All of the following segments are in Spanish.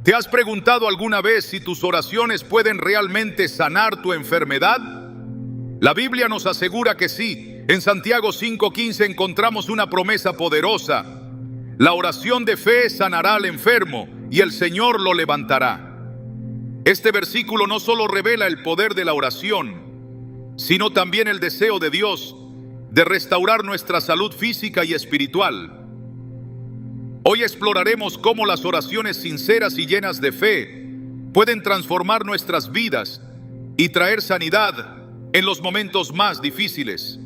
¿Te has preguntado alguna vez si tus oraciones pueden realmente sanar tu enfermedad? La Biblia nos asegura que sí. En Santiago 5:15 encontramos una promesa poderosa. La oración de fe sanará al enfermo y el Señor lo levantará. Este versículo no solo revela el poder de la oración, sino también el deseo de Dios de restaurar nuestra salud física y espiritual. Hoy exploraremos cómo las oraciones sinceras y llenas de fe pueden transformar nuestras vidas y traer sanidad en los momentos más difíciles.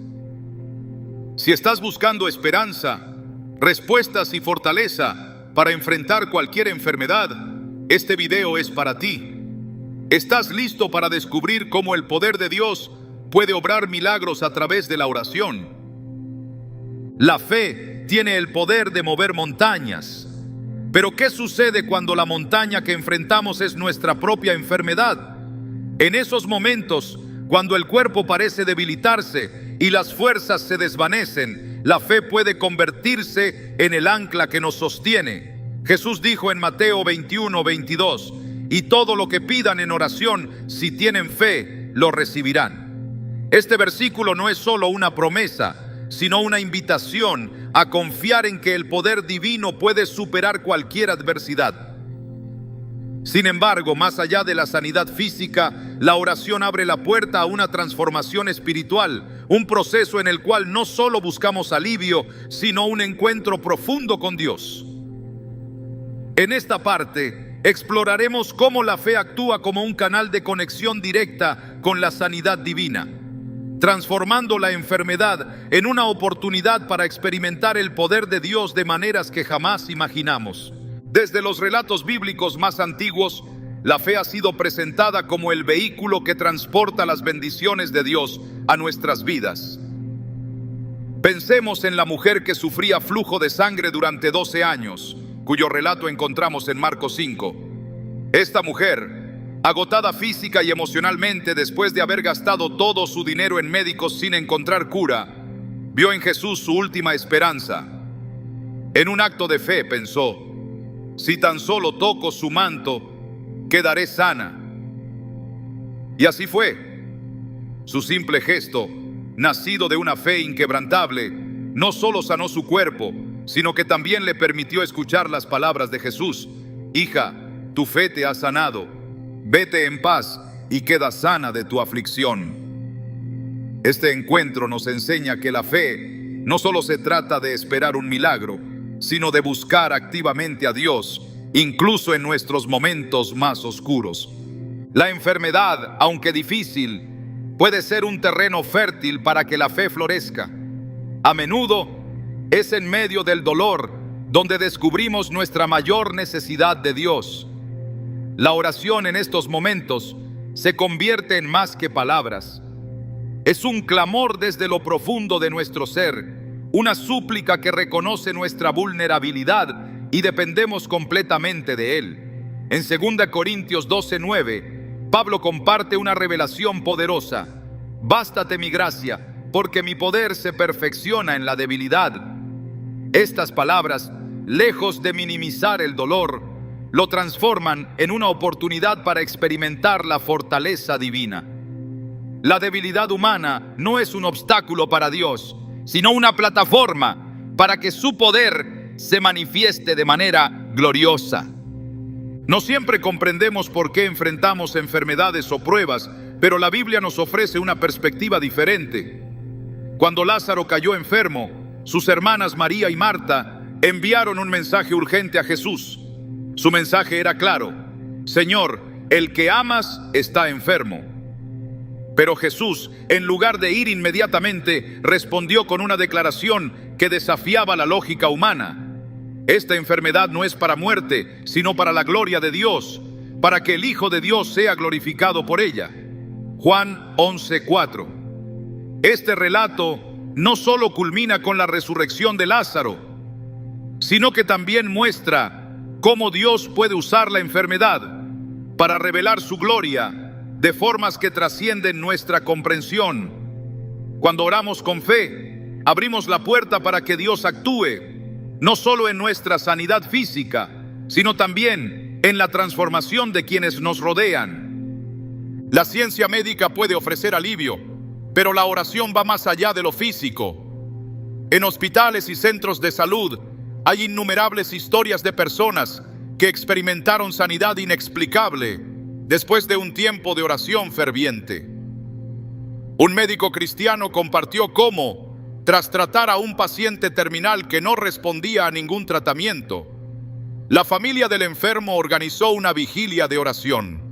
Si estás buscando esperanza, respuestas y fortaleza para enfrentar cualquier enfermedad, este video es para ti. ¿Estás listo para descubrir cómo el poder de Dios puede obrar milagros a través de la oración? La fe tiene el poder de mover montañas. Pero ¿qué sucede cuando la montaña que enfrentamos es nuestra propia enfermedad? En esos momentos, cuando el cuerpo parece debilitarse y las fuerzas se desvanecen, la fe puede convertirse en el ancla que nos sostiene. Jesús dijo en Mateo 21:22, y todo lo que pidan en oración, si tienen fe, lo recibirán. Este versículo no es solo una promesa, sino una invitación a confiar en que el poder divino puede superar cualquier adversidad. Sin embargo, más allá de la sanidad física, la oración abre la puerta a una transformación espiritual, un proceso en el cual no solo buscamos alivio, sino un encuentro profundo con Dios. En esta parte, exploraremos cómo la fe actúa como un canal de conexión directa con la sanidad divina, transformando la enfermedad en una oportunidad para experimentar el poder de Dios de maneras que jamás imaginamos. Desde los relatos bíblicos más antiguos, la fe ha sido presentada como el vehículo que transporta las bendiciones de Dios a nuestras vidas. Pensemos en la mujer que sufría flujo de sangre durante 12 años, cuyo relato encontramos en Marcos 5. Esta mujer, agotada física y emocionalmente después de haber gastado todo su dinero en médicos sin encontrar cura, vio en Jesús su última esperanza. En un acto de fe pensó: si tan solo toco su manto, quedaré sana. Y así fue. Su simple gesto, nacido de una fe inquebrantable, no solo sanó su cuerpo, sino que también le permitió escuchar las palabras de Jesús: hija, tu fe te ha sanado. Vete en paz y queda sana de tu aflicción. Este encuentro nos enseña que la fe no solo se trata de esperar un milagro, sino de buscar activamente a Dios, incluso en nuestros momentos más oscuros. La enfermedad, aunque difícil, puede ser un terreno fértil para que la fe florezca. A menudo es en medio del dolor donde descubrimos nuestra mayor necesidad de Dios. La oración en estos momentos se convierte en más que palabras. Es un clamor desde lo profundo de nuestro ser, una súplica que reconoce nuestra vulnerabilidad y dependemos completamente de Él. En 2 Corintios 12:9, Pablo comparte una revelación poderosa: bástate mi gracia, porque mi poder se perfecciona en la debilidad. Estas palabras, lejos de minimizar el dolor, lo transforman en una oportunidad para experimentar la fortaleza divina. La debilidad humana no es un obstáculo para Dios, sino una plataforma para que su poder se manifieste de manera gloriosa. No siempre comprendemos por qué enfrentamos enfermedades o pruebas, pero la Biblia nos ofrece una perspectiva diferente. Cuando Lázaro cayó enfermo, sus hermanas María y Marta enviaron un mensaje urgente a Jesús. Su mensaje era claro: Señor, el que amas está enfermo. Pero Jesús, en lugar de ir inmediatamente, respondió con una declaración que desafiaba la lógica humana. Esta enfermedad no es para muerte, sino para la gloria de Dios, para que el Hijo de Dios sea glorificado por ella. Juan 11:4. Este relato no solo culmina con la resurrección de Lázaro, sino que también muestra cómo Dios puede usar la enfermedad para revelar su gloria de formas que trascienden nuestra comprensión. Cuando oramos con fe, abrimos la puerta para que Dios actúe, no solo en nuestra sanidad física, sino también en la transformación de quienes nos rodean. La ciencia médica puede ofrecer alivio, pero la oración va más allá de lo físico. En hospitales y centros de salud hay innumerables historias de personas que experimentaron sanidad inexplicable después de un tiempo de oración ferviente. Un médico cristiano compartió cómo, tras tratar a un paciente terminal que no respondía a ningún tratamiento, la familia del enfermo organizó una vigilia de oración.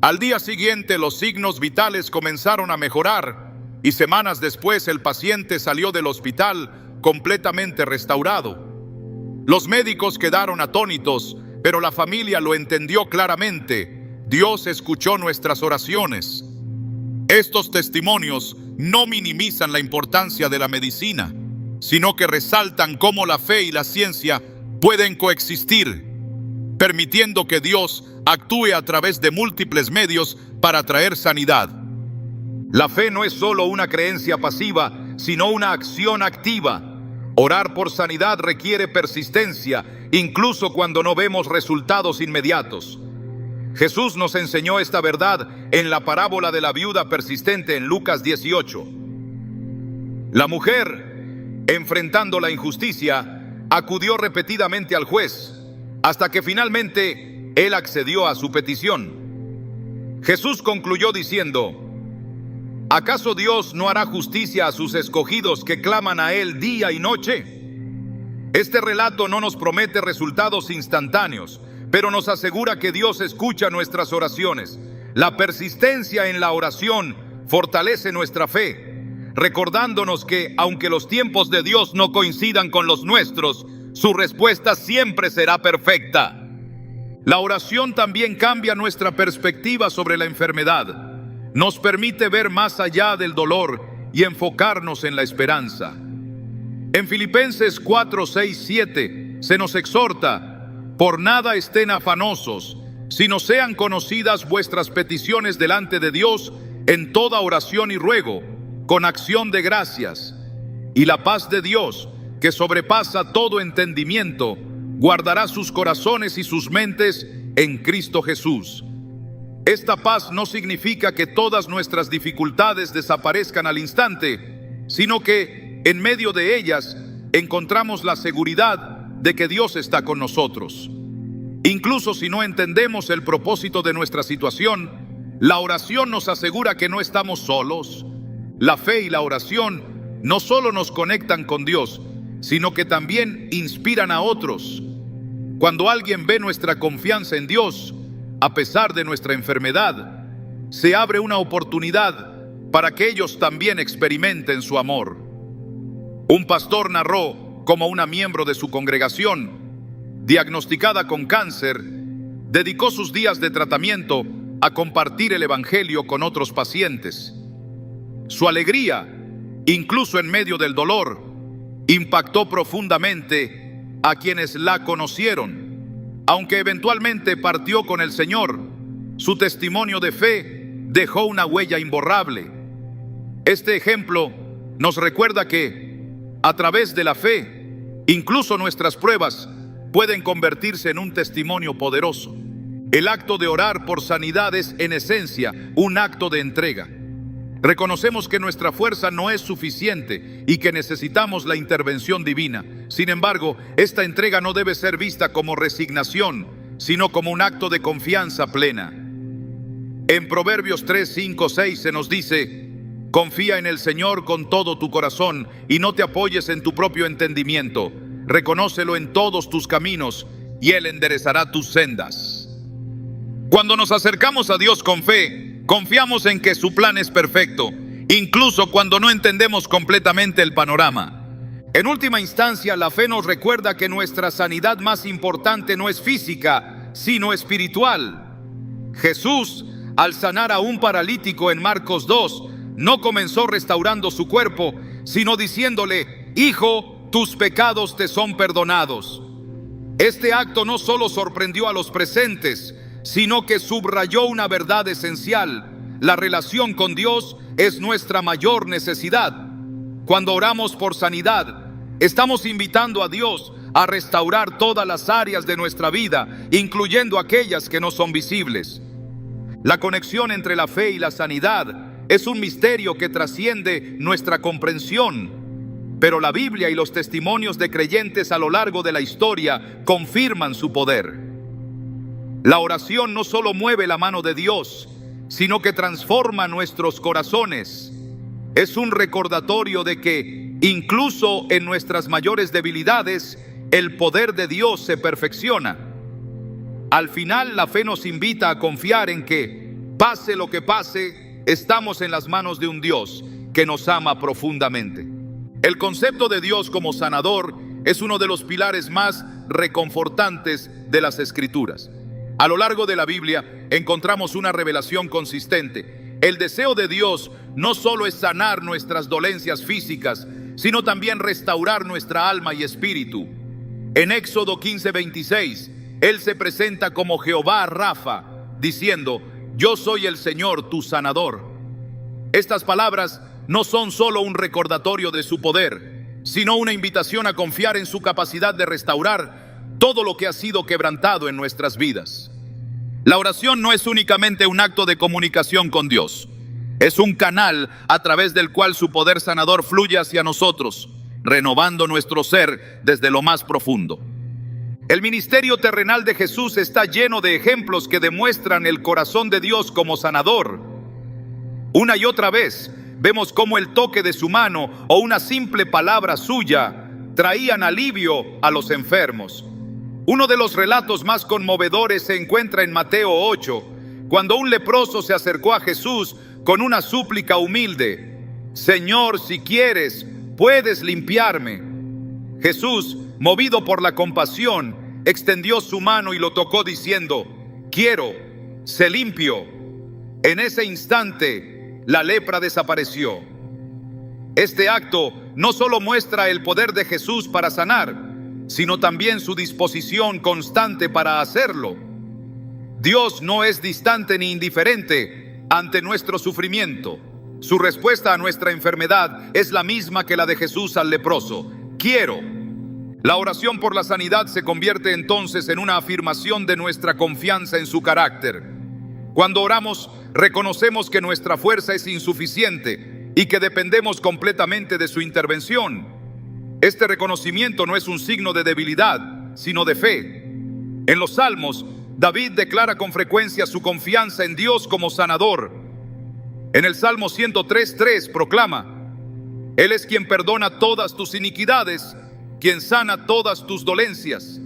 Al día siguiente, los signos vitales comenzaron a mejorar y semanas después el paciente salió del hospital completamente restaurado. Los médicos quedaron atónitos, pero la familia lo entendió claramente. Dios escuchó nuestras oraciones. Estos testimonios no minimizan la importancia de la medicina, sino que resaltan cómo la fe y la ciencia pueden coexistir, permitiendo que Dios actúe a través de múltiples medios para traer sanidad. La fe no es solo una creencia pasiva, sino una acción activa. Orar por sanidad requiere persistencia, incluso cuando no vemos resultados inmediatos. Jesús nos enseñó esta verdad en la parábola de la viuda persistente en Lucas 18. La mujer, enfrentando la injusticia, acudió repetidamente al juez, hasta que finalmente él accedió a su petición. Jesús concluyó diciendo: ¿acaso Dios no hará justicia a sus escogidos que claman a Él día y noche? Este relato no nos promete resultados instantáneos, pero nos asegura que Dios escucha nuestras oraciones. La persistencia en la oración fortalece nuestra fe, recordándonos que, aunque los tiempos de Dios no coincidan con los nuestros, su respuesta siempre será perfecta. La oración también cambia nuestra perspectiva sobre la enfermedad. Nos permite ver más allá del dolor y enfocarnos en la esperanza. En Filipenses 4, 6, 7 se nos exhorta: por nada estén afanosos, sino sean conocidas vuestras peticiones delante de Dios en toda oración y ruego, con acción de gracias. Y la paz de Dios, que sobrepasa todo entendimiento, guardará sus corazones y sus mentes en Cristo Jesús. Esta paz no significa que todas nuestras dificultades desaparezcan al instante, sino que en medio de ellas encontramos la seguridad de que Dios está con nosotros. Incluso si no entendemos el propósito de nuestra situación, la oración nos asegura que no estamos solos. La fe y la oración no solo nos conectan con Dios, sino que también inspiran a otros. Cuando alguien ve nuestra confianza en Dios, a pesar de nuestra enfermedad, se abre una oportunidad para que ellos también experimenten su amor. Un pastor narró cómo una miembro de su congregación, diagnosticada con cáncer, dedicó sus días de tratamiento a compartir el evangelio con otros pacientes. Su alegría, incluso en medio del dolor, impactó profundamente a quienes la conocieron. Aunque eventualmente partió con el Señor, su testimonio de fe dejó una huella imborrable. Este ejemplo nos recuerda que, a través de la fe, incluso nuestras pruebas pueden convertirse en un testimonio poderoso. El acto de orar por sanidad es, en esencia, un acto de entrega. Reconocemos que nuestra fuerza no es suficiente y que necesitamos la intervención divina. Sin embargo, esta entrega no debe ser vista como resignación, sino como un acto de confianza plena. En Proverbios 3, 5, 6 se nos dice: confía en el Señor con todo tu corazón y no te apoyes en tu propio entendimiento. Reconócelo en todos tus caminos y Él enderezará tus sendas. Cuando nos acercamos a Dios con fe, confiamos en que su plan es perfecto, incluso cuando no entendemos completamente el panorama. En última instancia, la fe nos recuerda que nuestra sanidad más importante no es física, sino espiritual. Jesús, al sanar a un paralítico en Marcos 2, no comenzó restaurando su cuerpo, sino diciéndole: hijo, tus pecados te son perdonados. Este acto no solo sorprendió a los presentes, sino que subrayó una verdad esencial: la relación con Dios es nuestra mayor necesidad. Cuando oramos por sanidad, estamos invitando a Dios a restaurar todas las áreas de nuestra vida, incluyendo aquellas que no son visibles. La conexión entre la fe y la sanidad es un misterio que trasciende nuestra comprensión, pero la Biblia y los testimonios de creyentes a lo largo de la historia confirman su poder. La oración no solo mueve la mano de Dios, sino que transforma nuestros corazones. Es un recordatorio de que, incluso en nuestras mayores debilidades, el poder de Dios se perfecciona. Al final, la fe nos invita a confiar en que, pase lo que pase, estamos en las manos de un Dios que nos ama profundamente. El concepto de Dios como sanador es uno de los pilares más reconfortantes de las Escrituras. A lo largo de la Biblia encontramos una revelación consistente. El deseo de Dios no solo es sanar nuestras dolencias físicas, sino también restaurar nuestra alma y espíritu. En Éxodo 15:26, Él se presenta como Jehová Rafa, diciendo: yo soy el Señor, tu sanador. Estas palabras no son solo un recordatorio de su poder, sino una invitación a confiar en su capacidad de restaurar todo lo que ha sido quebrantado en nuestras vidas. La oración no es únicamente un acto de comunicación con Dios. Es un canal a través del cual su poder sanador fluye hacia nosotros, renovando nuestro ser desde lo más profundo. El ministerio terrenal de Jesús está lleno de ejemplos que demuestran el corazón de Dios como sanador. Una y otra vez vemos cómo el toque de su mano o una simple palabra suya traían alivio a los enfermos. Uno de los relatos más conmovedores se encuentra en Mateo 8, cuando un leproso se acercó a Jesús con una súplica humilde: Señor, si quieres, puedes limpiarme. Jesús, movido por la compasión, extendió su mano y lo tocó diciendo: quiero, sé limpio. En ese instante, la lepra desapareció. Este acto no solo muestra el poder de Jesús para sanar, sino también su disposición constante para hacerlo. Dios no es distante ni indiferente ante nuestro sufrimiento. Su respuesta a nuestra enfermedad es la misma que la de Jesús al leproso: quiero. La oración por la sanidad se convierte entonces en una afirmación de nuestra confianza en su carácter. Cuando oramos, reconocemos que nuestra fuerza es insuficiente y que dependemos completamente de su intervención. Este reconocimiento no es un signo de debilidad, sino de fe. En los Salmos, David declara con frecuencia su confianza en Dios como sanador. En el Salmo 103:3 proclama: Él es quien perdona todas tus iniquidades, quien sana todas tus dolencias.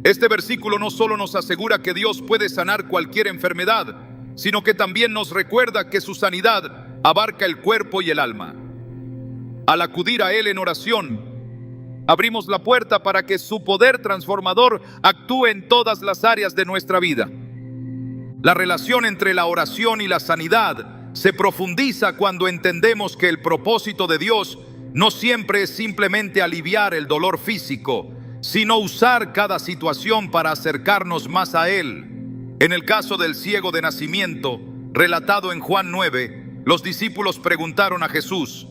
Este versículo no solo nos asegura que Dios puede sanar cualquier enfermedad, sino que también nos recuerda que su sanidad abarca el cuerpo y el alma. Al acudir a Él en oración, abrimos la puerta para que su poder transformador actúe en todas las áreas de nuestra vida. La relación entre la oración y la sanidad se profundiza cuando entendemos que el propósito de Dios no siempre es simplemente aliviar el dolor físico, sino usar cada situación para acercarnos más a Él. En el caso del ciego de nacimiento, relatado en Juan 9, los discípulos preguntaron a Jesús: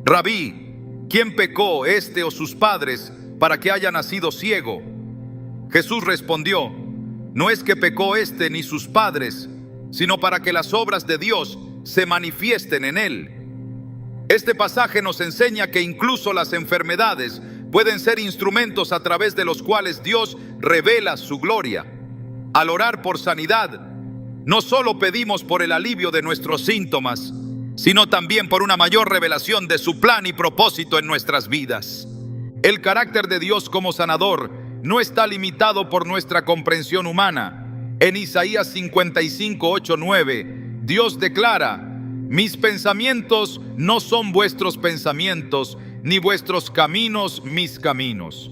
Rabí, ¿quién pecó, este o sus padres, para que haya nacido ciego? Jesús respondió: no es que pecó este ni sus padres, sino para que las obras de Dios se manifiesten en él. Este pasaje nos enseña que incluso las enfermedades pueden ser instrumentos a través de los cuales Dios revela su gloria. Al orar por sanidad, no solo pedimos por el alivio de nuestros síntomas, sino también por una mayor revelación de su plan y propósito en nuestras vidas. El carácter de Dios como sanador no está limitado por nuestra comprensión humana. En Isaías 55, 8, 9, Dios declara: mis pensamientos no son vuestros pensamientos, ni vuestros caminos mis caminos.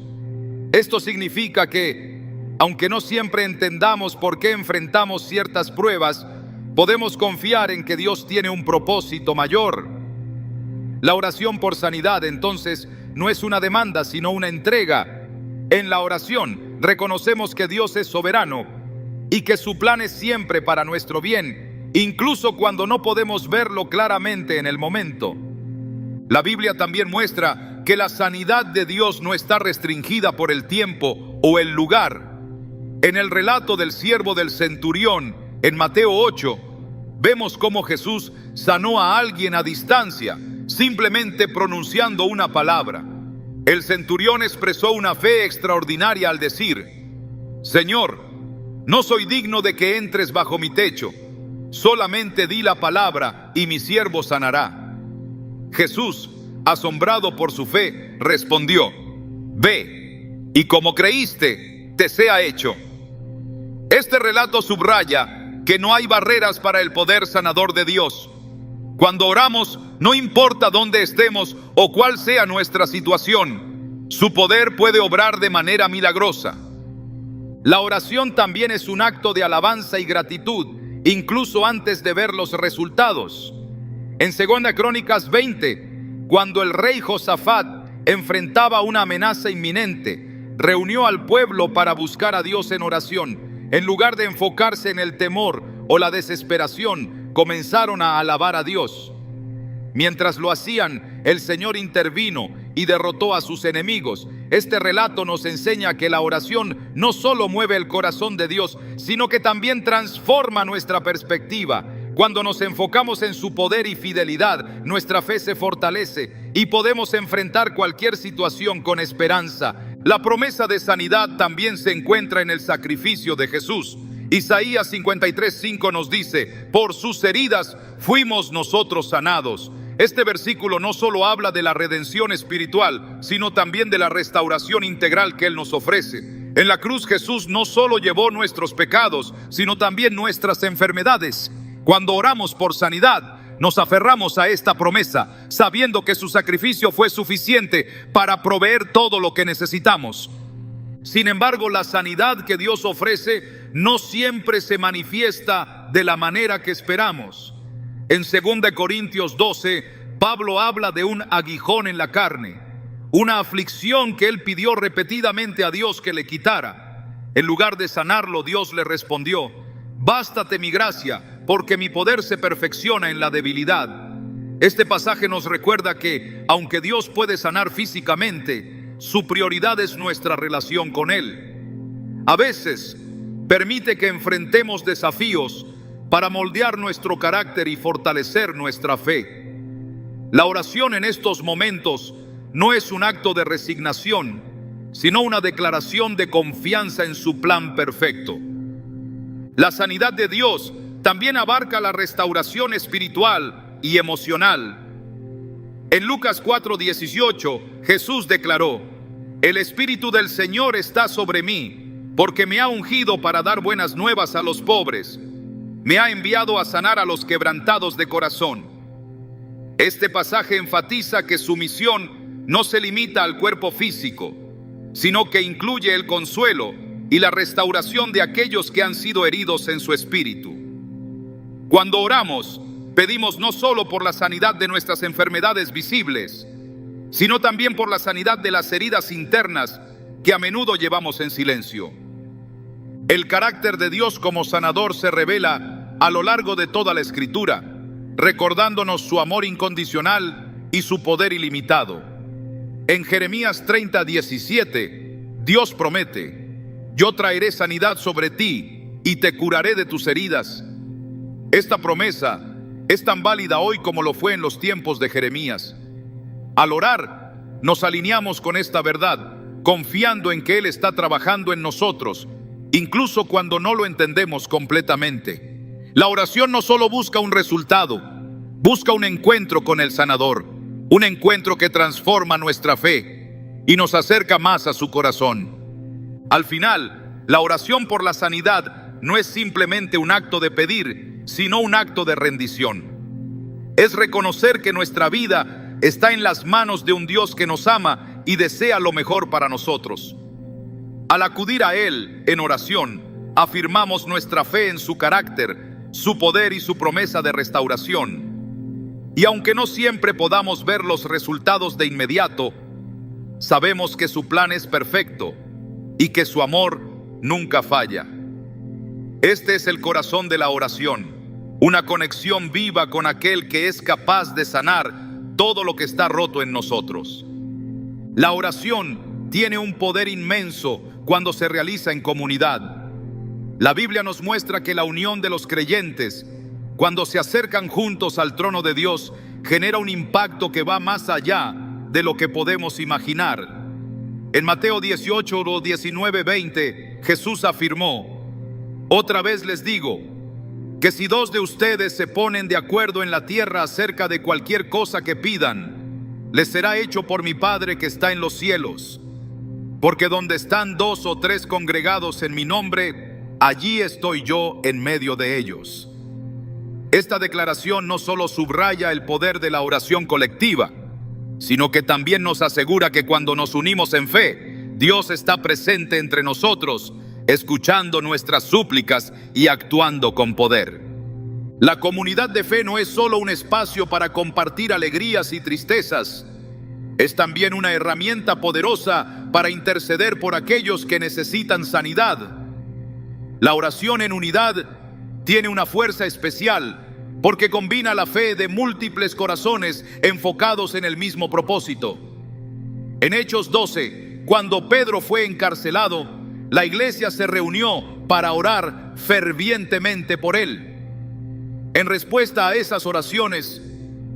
Esto significa que, aunque no siempre entendamos por qué enfrentamos ciertas pruebas, podemos confiar en que Dios tiene un propósito mayor. La oración por sanidad, entonces, no es una demanda, sino una entrega. En la oración, reconocemos que Dios es soberano y que su plan es siempre para nuestro bien, incluso cuando no podemos verlo claramente en el momento. La Biblia también muestra que la sanidad de Dios no está restringida por el tiempo o el lugar. En el relato del siervo del centurión, en Mateo 8, vemos cómo Jesús sanó a alguien a distancia, simplemente pronunciando una palabra. El centurión expresó una fe extraordinaria al decir: Señor, no soy digno de que entres bajo mi techo, solamente di la palabra y mi siervo sanará. Jesús, asombrado por su fe, respondió: Ve, y como creíste, te sea hecho. Este relato subraya que no hay barreras para el poder sanador de Dios. Cuando oramos, no importa dónde estemos o cuál sea nuestra situación, su poder puede obrar de manera milagrosa. La oración también es un acto de alabanza y gratitud, incluso antes de ver los resultados. En 2 Crónicas 20, cuando el rey Josafat enfrentaba una amenaza inminente, reunió al pueblo para buscar a Dios en oración. En lugar de enfocarse en el temor o la desesperación, comenzaron a alabar a Dios. Mientras lo hacían, el Señor intervino y derrotó a sus enemigos. Este relato nos enseña que la oración no solo mueve el corazón de Dios, sino que también transforma nuestra perspectiva. Cuando nos enfocamos en su poder y fidelidad, nuestra fe se fortalece y podemos enfrentar cualquier situación con esperanza. La promesa de sanidad también se encuentra en el sacrificio de Jesús. Isaías 53:5 nos dice: por sus heridas fuimos nosotros sanados. Este versículo no solo habla de la redención espiritual, sino también de la restauración integral que Él nos ofrece. En la cruz Jesús no solo llevó nuestros pecados, sino también nuestras enfermedades. Cuando oramos por sanidad, nos aferramos a esta promesa, sabiendo que su sacrificio fue suficiente para proveer todo lo que necesitamos. Sin embargo, la sanidad que Dios ofrece no siempre se manifiesta de la manera que esperamos. En 2 Corintios 12, Pablo habla de un aguijón en la carne, una aflicción que él pidió repetidamente a Dios que le quitara. En lugar de sanarlo, Dios le respondió: bástate mi gracia, porque mi poder se perfecciona en la debilidad. Este pasaje nos recuerda que, aunque Dios puede sanar físicamente, su prioridad es nuestra relación con Él. A veces, permite que enfrentemos desafíos para moldear nuestro carácter y fortalecer nuestra fe. La oración en estos momentos no es un acto de resignación, sino una declaración de confianza en su plan perfecto. La sanidad de Dios también abarca la restauración espiritual y emocional. En Lucas 4:18, Jesús declaró: el Espíritu del Señor está sobre mí, porque me ha ungido para dar buenas nuevas a los pobres. Me ha enviado a sanar a los quebrantados de corazón. Este pasaje enfatiza que su misión no se limita al cuerpo físico, sino que incluye el consuelo y la restauración de aquellos que han sido heridos en su espíritu. Cuando oramos, pedimos no solo por la sanidad de nuestras enfermedades visibles, sino también por la sanidad de las heridas internas que a menudo llevamos en silencio. El carácter de Dios como sanador se revela a lo largo de toda la Escritura, recordándonos su amor incondicional y su poder ilimitado. En Jeremías 30:17, Dios promete: yo traeré sanidad sobre ti y te curaré de tus heridas. Esta promesa es tan válida hoy como lo fue en los tiempos de Jeremías. Al orar, nos alineamos con esta verdad, confiando en que Él está trabajando en nosotros, incluso cuando no lo entendemos completamente. La oración no solo busca un resultado, busca un encuentro con el sanador, un encuentro que transforma nuestra fe y nos acerca más a su corazón. Al final, la oración por la sanidad no es simplemente un acto de pedir, sino un acto de rendición. Es reconocer que nuestra vida está en las manos de un Dios que nos ama y desea lo mejor para nosotros. Al acudir a Él en oración, afirmamos nuestra fe en su carácter, su poder y su promesa de restauración. Y aunque no siempre podamos ver los resultados de inmediato, sabemos que su plan es perfecto y que su amor nunca falla. Este es el corazón de la oración, una conexión viva con aquel que es capaz de sanar todo lo que está roto en nosotros. La oración tiene un poder inmenso cuando se realiza en comunidad. La Biblia nos muestra que la unión de los creyentes, cuando se acercan juntos al trono de Dios, genera un impacto que va más allá de lo que podemos imaginar. En Mateo 18, 19, 20, Jesús afirmó: otra vez les digo, que si dos de ustedes se ponen de acuerdo en la tierra acerca de cualquier cosa que pidan, les será hecho por mi Padre que está en los cielos. Porque donde están 2 o 3 congregados en mi nombre, allí estoy yo en medio de ellos. Esta declaración no solo subraya el poder de la oración colectiva, sino que también nos asegura que cuando nos unimos en fe, Dios está presente entre nosotros, escuchando nuestras súplicas y actuando con poder. La comunidad de fe no es solo un espacio para compartir alegrías y tristezas, es también una herramienta poderosa para interceder por aquellos que necesitan sanidad. La oración en unidad tiene una fuerza especial porque combina la fe de múltiples corazones enfocados en el mismo propósito. En Hechos 12, cuando Pedro fue encarcelado, la iglesia se reunió para orar fervientemente por él. En respuesta a esas oraciones,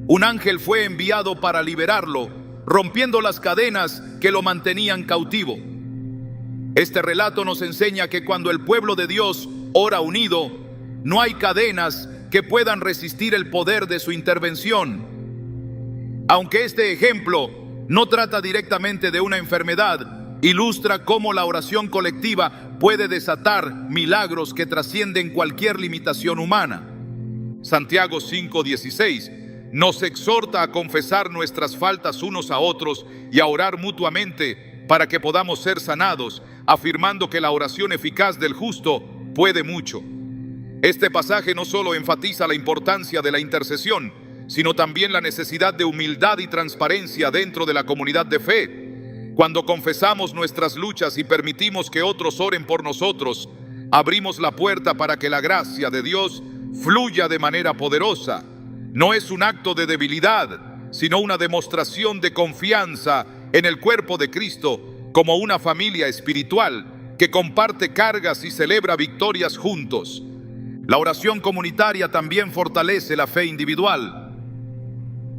un ángel fue enviado para liberarlo, rompiendo las cadenas que lo mantenían cautivo. Este relato nos enseña que cuando el pueblo de Dios ora unido, no hay cadenas que puedan resistir el poder de su intervención. Aunque este ejemplo no trata directamente de una enfermedad, ilustra cómo la oración colectiva puede desatar milagros que trascienden cualquier limitación humana. Santiago 5:16 nos exhorta a confesar nuestras faltas unos a otros y a orar mutuamente para que podamos ser sanados, afirmando que la oración eficaz del justo puede mucho. Este pasaje no solo enfatiza la importancia de la intercesión, sino también la necesidad de humildad y transparencia dentro de la comunidad de fe. Cuando confesamos nuestras luchas y permitimos que otros oren por nosotros, abrimos la puerta para que la gracia de Dios fluya de manera poderosa. No es un acto de debilidad, sino una demostración de confianza en el cuerpo de Cristo como una familia espiritual que comparte cargas y celebra victorias juntos. La oración comunitaria también fortalece la fe individual.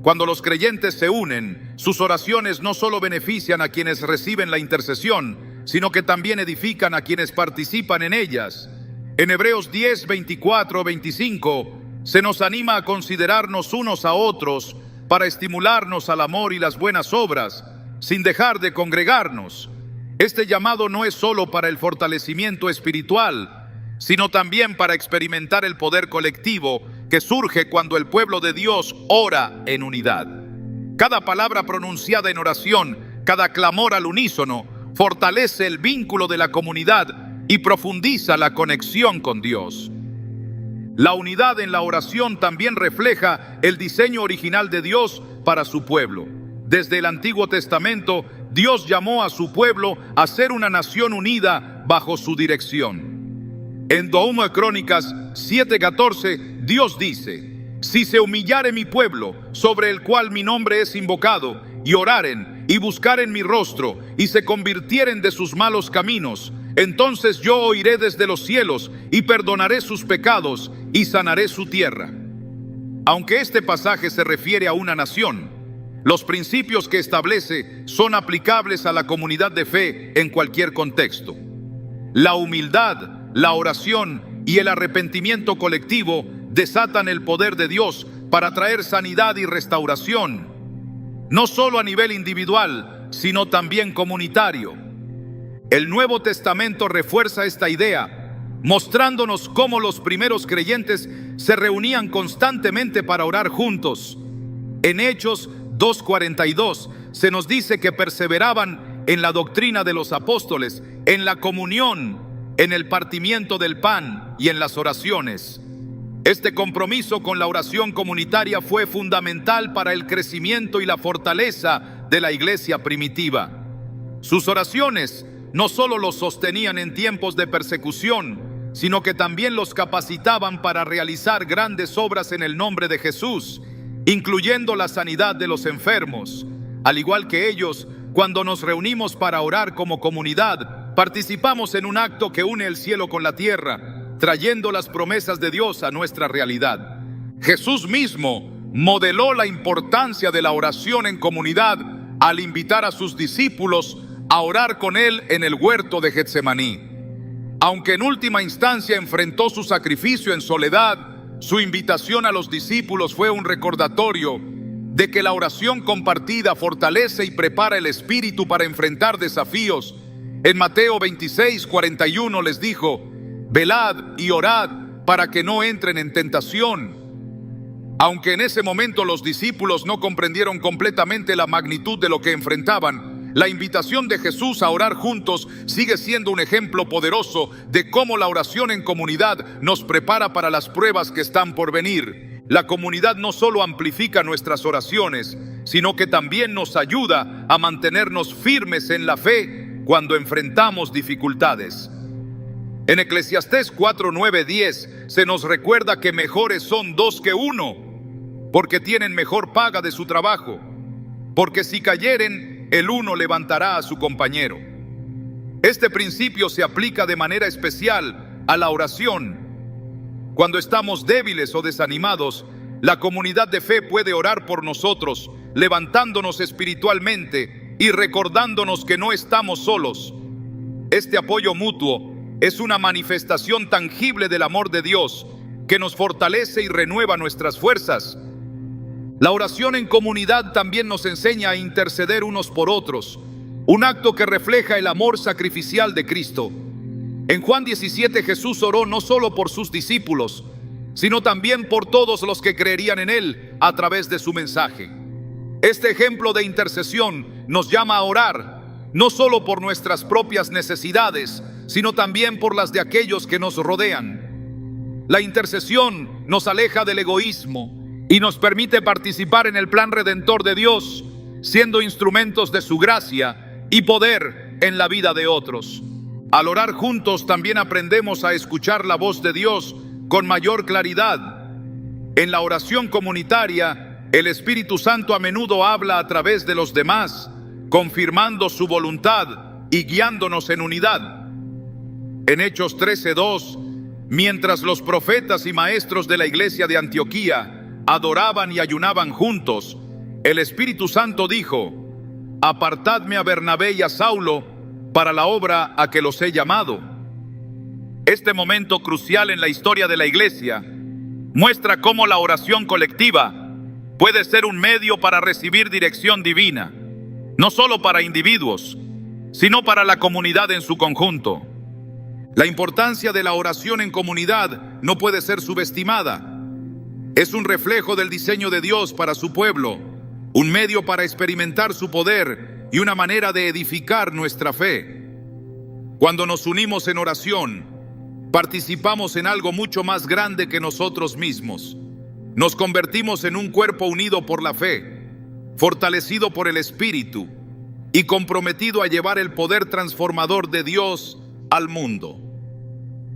Cuando los creyentes se unen, sus oraciones no solo benefician a quienes reciben la intercesión, sino que también edifican a quienes participan en ellas. En Hebreos 10, 24, 25, se nos anima a considerarnos unos a otros para estimularnos al amor y las buenas obras, sin dejar de congregarnos. Este llamado no es solo para el fortalecimiento espiritual, sino también para experimentar el poder colectivo que surge cuando el pueblo de Dios ora en unidad. Cada palabra pronunciada en oración, cada clamor al unísono, fortalece el vínculo de la comunidad y profundiza la conexión con Dios. La unidad en la oración también refleja el diseño original de Dios para su pueblo. Desde el Antiguo Testamento, Dios llamó a su pueblo a ser una nación unida bajo su dirección. En 2 Crónicas 7:14, Dios dice: si se humillare mi pueblo, sobre el cual mi nombre es invocado, y oraren, y buscaren mi rostro, y se convirtieren de sus malos caminos, entonces yo oiré desde los cielos, y perdonaré sus pecados, y sanaré su tierra. Aunque este pasaje se refiere a una nación, los principios que establece son aplicables a la comunidad de fe en cualquier contexto. La humildad, la oración y el arrepentimiento colectivo desatan el poder de Dios para traer sanidad y restauración, no solo a nivel individual, sino también comunitario. El Nuevo Testamento refuerza esta idea, mostrándonos cómo los primeros creyentes se reunían constantemente para orar juntos. En Hechos 2:42 se nos dice que perseveraban en la doctrina de los apóstoles, en la comunión, en el partimiento del pan y en las oraciones. Este compromiso con la oración comunitaria fue fundamental para el crecimiento y la fortaleza de la iglesia primitiva. Sus oraciones no solo los sostenían en tiempos de persecución, sino que también los capacitaban para realizar grandes obras en el nombre de Jesús, incluyendo la sanidad de los enfermos. Al igual que ellos, cuando nos reunimos para orar como comunidad, participamos en un acto que une el cielo con la tierra, trayendo las promesas de Dios a nuestra realidad. Jesús mismo modeló la importancia de la oración en comunidad al invitar a sus discípulos a orar con él en el huerto de Getsemaní. Aunque en última instancia enfrentó su sacrificio en soledad, su invitación a los discípulos fue un recordatorio de que la oración compartida fortalece y prepara el espíritu para enfrentar desafíos. En Mateo 26:41 les dijo: velad y orad para que no entren en tentación. Aunque en ese momento los discípulos no comprendieron completamente la magnitud de lo que enfrentaban, la invitación de Jesús a orar juntos sigue siendo un ejemplo poderoso de cómo la oración en comunidad nos prepara para las pruebas que están por venir. La comunidad no solo amplifica nuestras oraciones, sino que también nos ayuda a mantenernos firmes en la fe cuando enfrentamos dificultades. En Eclesiastés 4:9-10 se nos recuerda que mejores son dos que uno, porque tienen mejor paga de su trabajo. Porque si cayeren, el uno levantará a su compañero. Este principio se aplica de manera especial a la oración. Cuando estamos débiles o desanimados, la comunidad de fe puede orar por nosotros, levantándonos espiritualmente y recordándonos que no estamos solos. Este apoyo mutuo es una manifestación tangible del amor de Dios que nos fortalece y renueva nuestras fuerzas. La oración en comunidad también nos enseña a interceder unos por otros, un acto que refleja el amor sacrificial de Cristo. En Juan 17 Jesús oró no solo por sus discípulos, sino también por todos los que creerían en Él a través de su mensaje. Este ejemplo de intercesión nos llama a orar, no solo por nuestras propias necesidades, sino también por las de aquellos que nos rodean. La intercesión nos aleja del egoísmo y nos permite participar en el plan redentor de Dios, siendo instrumentos de su gracia y poder en la vida de otros. Al orar juntos también aprendemos a escuchar la voz de Dios con mayor claridad. En la oración comunitaria, el Espíritu Santo a menudo habla a través de los demás, confirmando su voluntad y guiándonos en unidad. En Hechos 13:2, mientras los profetas y maestros de la iglesia de Antioquía adoraban y ayunaban juntos, el Espíritu Santo dijo: apartadme a Bernabé y a Saulo para la obra a que los he llamado. Este momento crucial en la historia de la iglesia muestra cómo la oración colectiva puede ser un medio para recibir dirección divina, no solo para individuos, sino para la comunidad en su conjunto. La importancia de la oración en comunidad no puede ser subestimada. Es un reflejo del diseño de Dios para su pueblo, un medio para experimentar su poder y una manera de edificar nuestra fe. Cuando nos unimos en oración, participamos en algo mucho más grande que nosotros mismos. Nos convertimos en un cuerpo unido por la fe, fortalecido por el Espíritu y comprometido a llevar el poder transformador de Dios al mundo.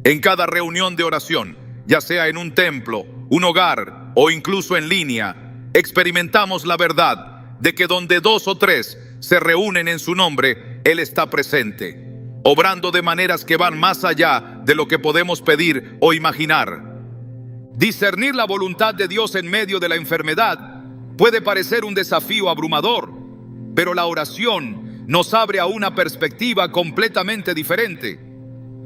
En cada reunión de oración, ya sea en un templo, un hogar o incluso en línea, experimentamos la verdad de que donde dos o tres se reúnen en su nombre, Él está presente, obrando de maneras que van más allá de lo que podemos pedir o imaginar. Discernir la voluntad de Dios en medio de la enfermedad puede parecer un desafío abrumador, pero la oración nos abre a una perspectiva completamente diferente.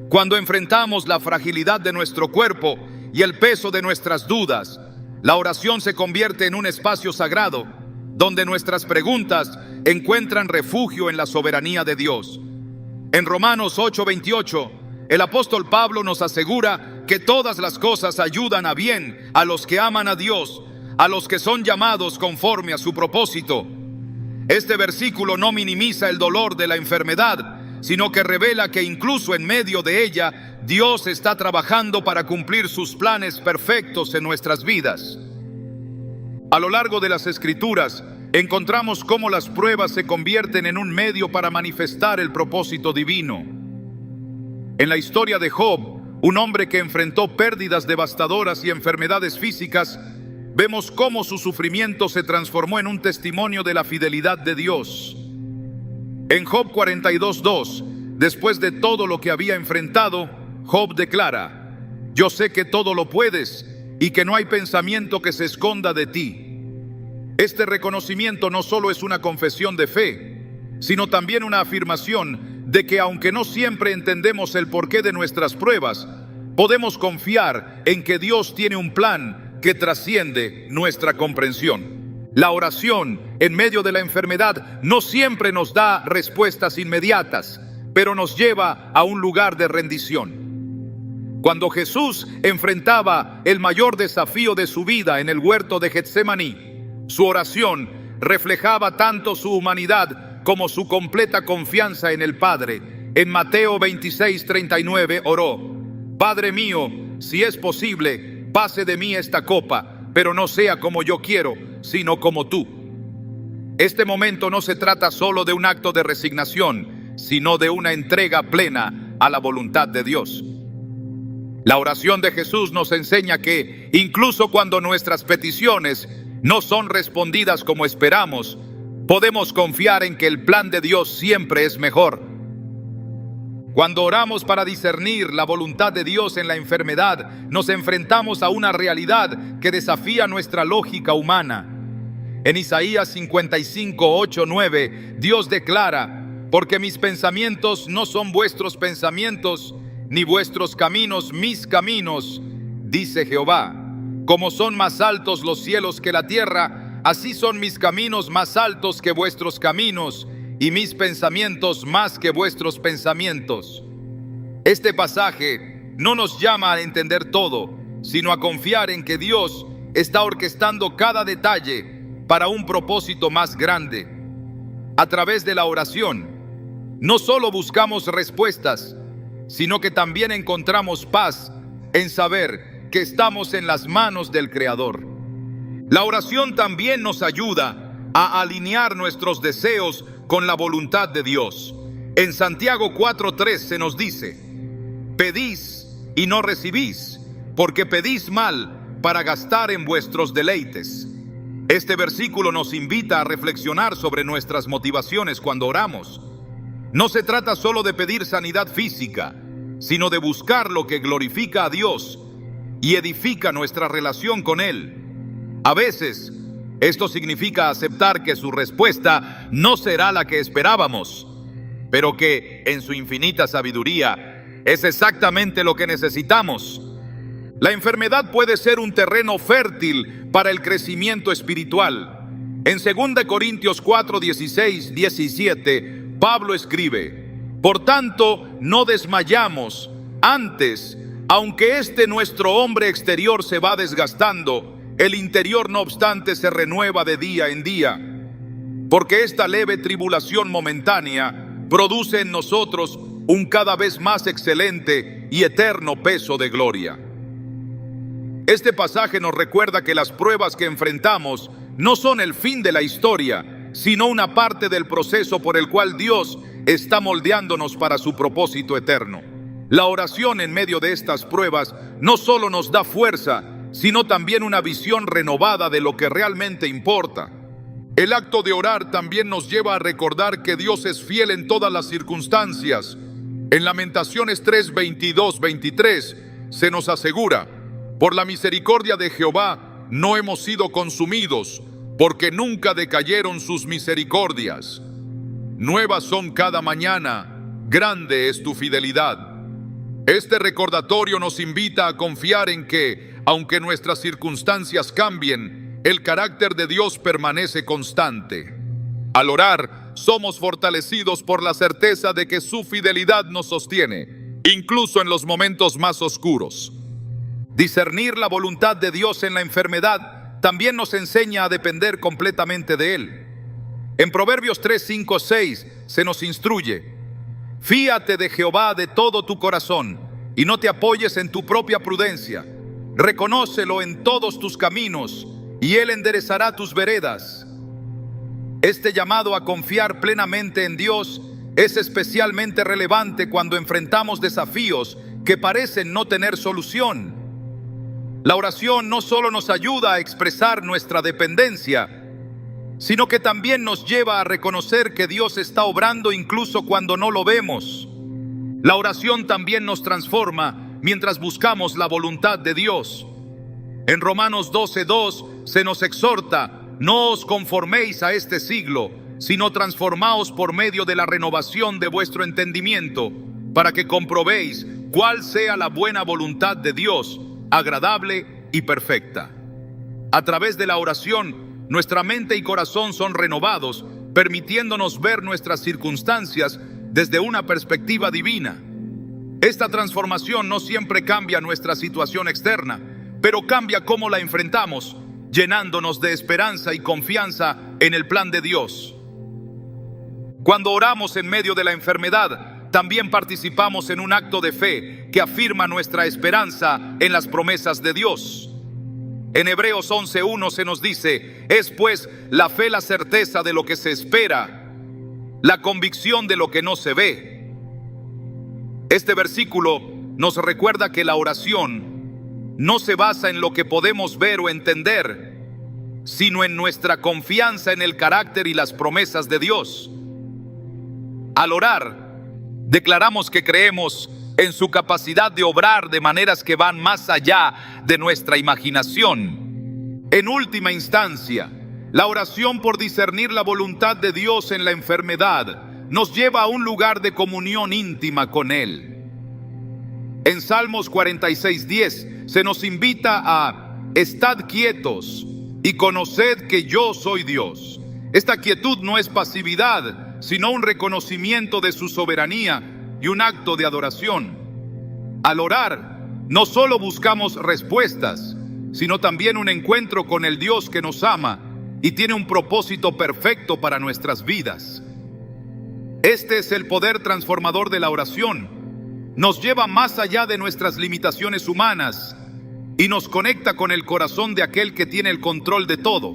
Cuando enfrentamos la fragilidad de nuestro cuerpo y el peso de nuestras dudas, la oración se convierte en un espacio sagrado, donde nuestras preguntas encuentran refugio en la soberanía de Dios. En Romanos 8:28, el apóstol Pablo nos asegura que todas las cosas ayudan a bien a los que aman a Dios, a los que son llamados conforme a su propósito. Este versículo no minimiza el dolor de la enfermedad, sino que revela que incluso en medio de ella, Dios está trabajando para cumplir sus planes perfectos en nuestras vidas. A lo largo de las Escrituras, encontramos cómo las pruebas se convierten en un medio para manifestar el propósito divino. En la historia de Job, un hombre que enfrentó pérdidas devastadoras y enfermedades físicas, vemos cómo su sufrimiento se transformó en un testimonio de la fidelidad de Dios. En Job 42:2, después de todo lo que había enfrentado, Job declara: yo sé que todo lo puedes y que no hay pensamiento que se esconda de ti. Este reconocimiento no solo es una confesión de fe, sino también una afirmación de que aunque no siempre entendemos el porqué de nuestras pruebas, podemos confiar en que Dios tiene un plan que trasciende nuestra comprensión. La oración en medio de la enfermedad no siempre nos da respuestas inmediatas, pero nos lleva a un lugar de rendición. Cuando Jesús enfrentaba el mayor desafío de su vida en el huerto de Getsemaní, su oración reflejaba tanto su humanidad como su completa confianza en el Padre. En Mateo 26:39 oró: Padre mío, si es posible, pase de mí esta copa, pero no sea como yo quiero, sino como tú. Este momento no se trata solo de un acto de resignación, sino de una entrega plena a la voluntad de Dios. La oración de Jesús nos enseña que, incluso cuando nuestras peticiones no son respondidas como esperamos, podemos confiar en que el plan de Dios siempre es mejor. Cuando oramos para discernir la voluntad de Dios en la enfermedad, nos enfrentamos a una realidad que desafía nuestra lógica humana. En Isaías 55:8-9, Dios declara: porque mis pensamientos no son vuestros pensamientos, ni vuestros caminos mis caminos, dice Jehová. Como son más altos los cielos que la tierra, así son mis caminos más altos que vuestros caminos, y mis pensamientos más que vuestros pensamientos. Este pasaje no nos llama a entender todo, sino a confiar en que Dios está orquestando cada detalle para un propósito más grande. A través de la oración, no solo buscamos respuestas, sino que también encontramos paz en saber que estamos en las manos del Creador. La oración también nos ayuda a alinear nuestros deseos con la voluntad de Dios. En Santiago 4:3 se nos dice: pedís y no recibís, porque pedís mal para gastar en vuestros deleites. Este versículo nos invita a reflexionar sobre nuestras motivaciones cuando oramos. No se trata solo de pedir sanidad física, sino de buscar lo que glorifica a Dios y edifica nuestra relación con Él. A veces, esto significa aceptar que su respuesta no será la que esperábamos, pero que, en su infinita sabiduría, es exactamente lo que necesitamos. La enfermedad puede ser un terreno fértil para el crecimiento espiritual. En 2 Corintios 4:16-17, Pablo escribe: por tanto, no desmayamos. Antes, aunque nuestro hombre exterior se va desgastando, el interior no obstante se renueva de día en día, porque esta leve tribulación momentánea produce en nosotros un cada vez más excelente y eterno peso de gloria. Este pasaje nos recuerda que las pruebas que enfrentamos no son el fin de la historia, sino una parte del proceso por el cual Dios está moldeándonos para su propósito eterno. La oración en medio de estas pruebas no solo nos da fuerza, sino también una visión renovada de lo que realmente importa. El acto de orar también nos lleva a recordar que Dios es fiel en todas las circunstancias. En Lamentaciones 3:22-23 se nos asegura: por la misericordia de Jehová no hemos sido consumidos, porque nunca decayeron sus misericordias. Nuevas son cada mañana, grande es tu fidelidad. Este recordatorio nos invita a confiar en que, aunque nuestras circunstancias cambien, el carácter de Dios permanece constante. Al orar, somos fortalecidos por la certeza de que su fidelidad nos sostiene, incluso en los momentos más oscuros. Discernir la voluntad de Dios en la enfermedad también nos enseña a depender completamente de Él. En Proverbios 3:5-6 se nos instruye: fíate de Jehová de todo tu corazón y no te apoyes en tu propia prudencia. Reconócelo en todos tus caminos y Él enderezará tus veredas. Este llamado a confiar plenamente en Dios es especialmente relevante cuando enfrentamos desafíos que parecen no tener solución. La oración no solo nos ayuda a expresar nuestra dependencia, sino que también nos lleva a reconocer que Dios está obrando incluso cuando no lo vemos. La oración también nos transforma mientras buscamos la voluntad de Dios. En Romanos 12:2 se nos exhorta: no os conforméis a este siglo, sino transformaos por medio de la renovación de vuestro entendimiento, para que comprobéis cuál sea la buena voluntad de Dios, agradable y perfecta. A través de la oración, nuestra mente y corazón son renovados, permitiéndonos ver nuestras circunstancias desde una perspectiva divina. Esta transformación no siempre cambia nuestra situación externa, pero cambia cómo la enfrentamos, llenándonos de esperanza y confianza en el plan de Dios. Cuando oramos en medio de la enfermedad, también participamos en un acto de fe que afirma nuestra esperanza en las promesas de Dios. En Hebreos 11:1 se nos dice: es pues la fe la certeza de lo que se espera, la convicción de lo que no se ve. Este versículo nos recuerda que la oración no se basa en lo que podemos ver o entender, sino en nuestra confianza en el carácter y las promesas de Dios. Al orar, declaramos que creemos en su capacidad de obrar de maneras que van más allá de nuestra imaginación. En última instancia, la oración por discernir la voluntad de Dios en la enfermedad nos lleva a un lugar de comunión íntima con Él. En Salmos 46:10 se nos invita a: estad quietos y conoced que yo soy Dios. Esta quietud no es pasividad, sino un reconocimiento de su soberanía y un acto de adoración. Al orar, no solo buscamos respuestas, sino también un encuentro con el Dios que nos ama y tiene un propósito perfecto para nuestras vidas. Este es el poder transformador de la oración. Nos lleva más allá de nuestras limitaciones humanas y nos conecta con el corazón de aquel que tiene el control de todo.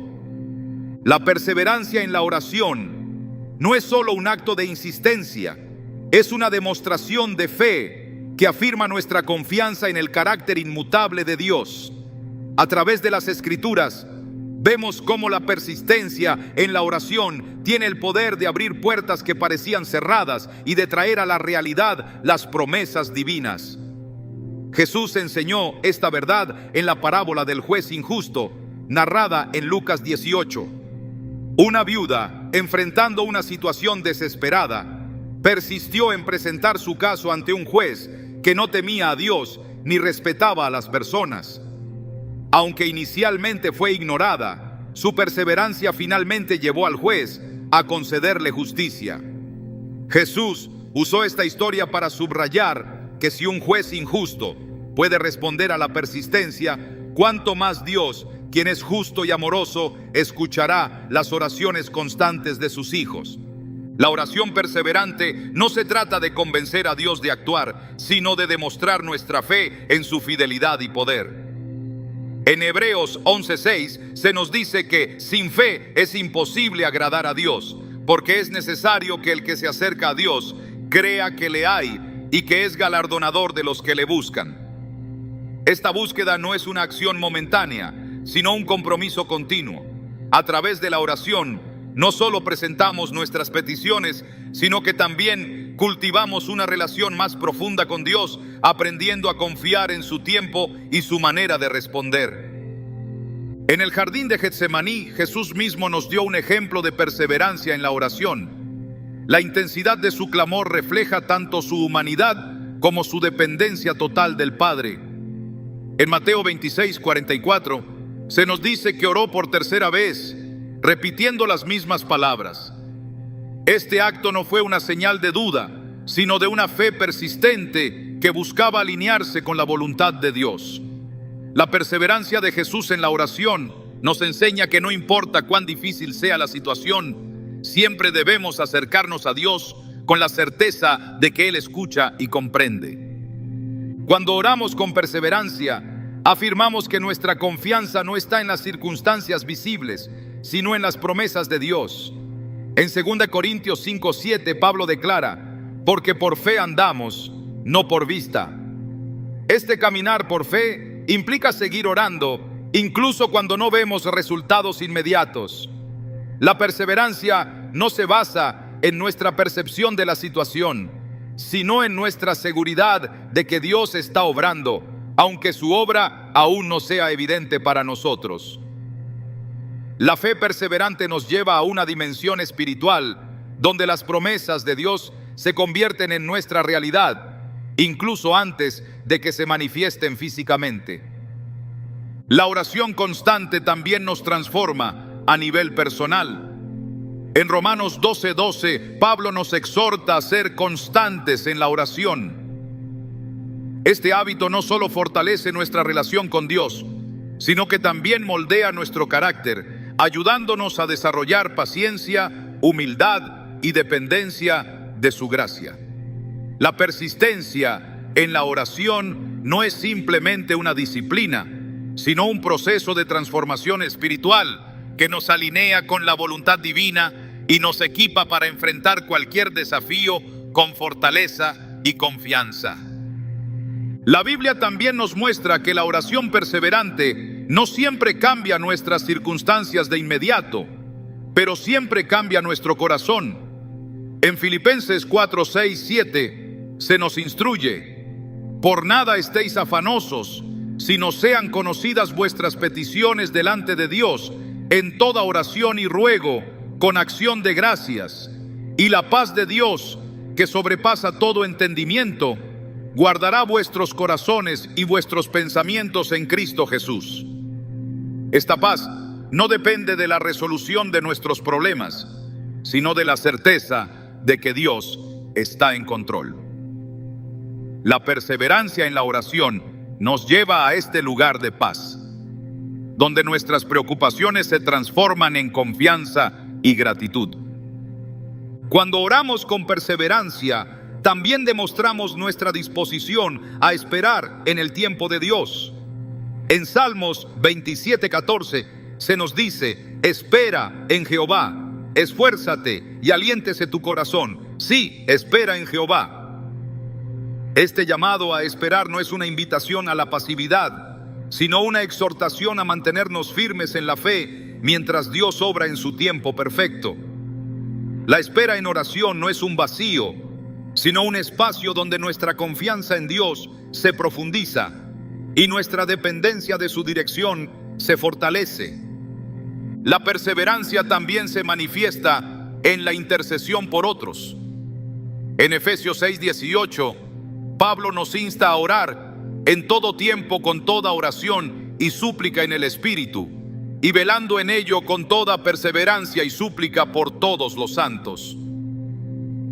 La perseverancia en la oración no es solo un acto de insistencia, es una demostración de fe que afirma nuestra confianza en el carácter inmutable de Dios. A través de las Escrituras, vemos cómo la persistencia en la oración tiene el poder de abrir puertas que parecían cerradas y de traer a la realidad las promesas divinas. Jesús enseñó esta verdad en la parábola del juez injusto, narrada en Lucas 18. Una viuda, enfrentando una situación desesperada, persistió en presentar su caso ante un juez que no temía a Dios ni respetaba a las personas. Aunque inicialmente fue ignorada, su perseverancia finalmente llevó al juez a concederle justicia. Jesús usó esta historia para subrayar que si un juez injusto puede responder a la persistencia, cuánto más Dios, quien es justo y amoroso, escuchará las oraciones constantes de sus hijos. La oración perseverante no se trata de convencer a Dios de actuar, sino de demostrar nuestra fe en su fidelidad y poder. En Hebreos 11:6 se nos dice que sin fe es imposible agradar a Dios, porque es necesario que el que se acerca a Dios crea que le hay y que es galardonador de los que le buscan. Esta búsqueda no es una acción momentánea, sino un compromiso continuo. A través de la oración, no solo presentamos nuestras peticiones, sino que también cultivamos una relación más profunda con Dios, aprendiendo a confiar en su tiempo y su manera de responder. En el jardín de Getsemaní, Jesús mismo nos dio un ejemplo de perseverancia en la oración. La intensidad de su clamor refleja tanto su humanidad como su dependencia total del Padre. En Mateo 26:44 se nos dice que oró por tercera vez, repitiendo las mismas palabras. Este acto no fue una señal de duda, sino de una fe persistente que buscaba alinearse con la voluntad de Dios. La perseverancia de Jesús en la oración nos enseña que no importa cuán difícil sea la situación, siempre debemos acercarnos a Dios con la certeza de que Él escucha y comprende. Cuando oramos con perseverancia, afirmamos que nuestra confianza no está en las circunstancias visibles, sino en las promesas de Dios. En 2 Corintios 5:7 Pablo declara: porque por fe andamos, no por vista. Este caminar por fe implica seguir orando, incluso cuando no vemos resultados inmediatos. La perseverancia no se basa en nuestra percepción de la situación, sino en nuestra seguridad de que Dios está obrando, aunque su obra aún no sea evidente para nosotros. La fe perseverante nos lleva a una dimensión espiritual, donde las promesas de Dios se convierten en nuestra realidad, incluso antes de que se manifiesten físicamente. La oración constante también nos transforma a nivel personal. En Romanos 12:12, Pablo nos exhorta a ser constantes en la oración. Este hábito no solo fortalece nuestra relación con Dios, sino que también moldea nuestro carácter, ayudándonos a desarrollar paciencia, humildad y dependencia de su gracia. La persistencia en la oración no es simplemente una disciplina, sino un proceso de transformación espiritual que nos alinea con la voluntad divina y nos equipa para enfrentar cualquier desafío con fortaleza y confianza. La Biblia también nos muestra que la oración perseverante no siempre cambia nuestras circunstancias de inmediato, pero siempre cambia nuestro corazón. En Filipenses 4, 6, 7 se nos instruye: por nada estéis afanosos, sino sean conocidas vuestras peticiones delante de Dios en toda oración y ruego, con acción de gracias. Y la paz de Dios, que sobrepasa todo entendimiento, guardará vuestros corazones y vuestros pensamientos en Cristo Jesús. Esta paz no depende de la resolución de nuestros problemas, sino de la certeza de que Dios está en control. La perseverancia en la oración nos lleva a este lugar de paz, donde nuestras preocupaciones se transforman en confianza y gratitud. Cuando oramos con perseverancia, también demostramos nuestra disposición a esperar en el tiempo de Dios. En Salmos 27:14 se nos dice: espera en Jehová, esfuérzate y aliéntese tu corazón. Sí, espera en Jehová. Este llamado a esperar no es una invitación a la pasividad, sino una exhortación a mantenernos firmes en la fe mientras Dios obra en su tiempo perfecto. La espera en oración no es un vacío, sino un espacio donde nuestra confianza en Dios se profundiza y nuestra dependencia de su dirección se fortalece. La perseverancia también se manifiesta en la intercesión por otros. En Efesios 6:18, Pablo nos insta a orar en todo tiempo con toda oración y súplica en el Espíritu, y velando en ello con toda perseverancia y súplica por todos los santos.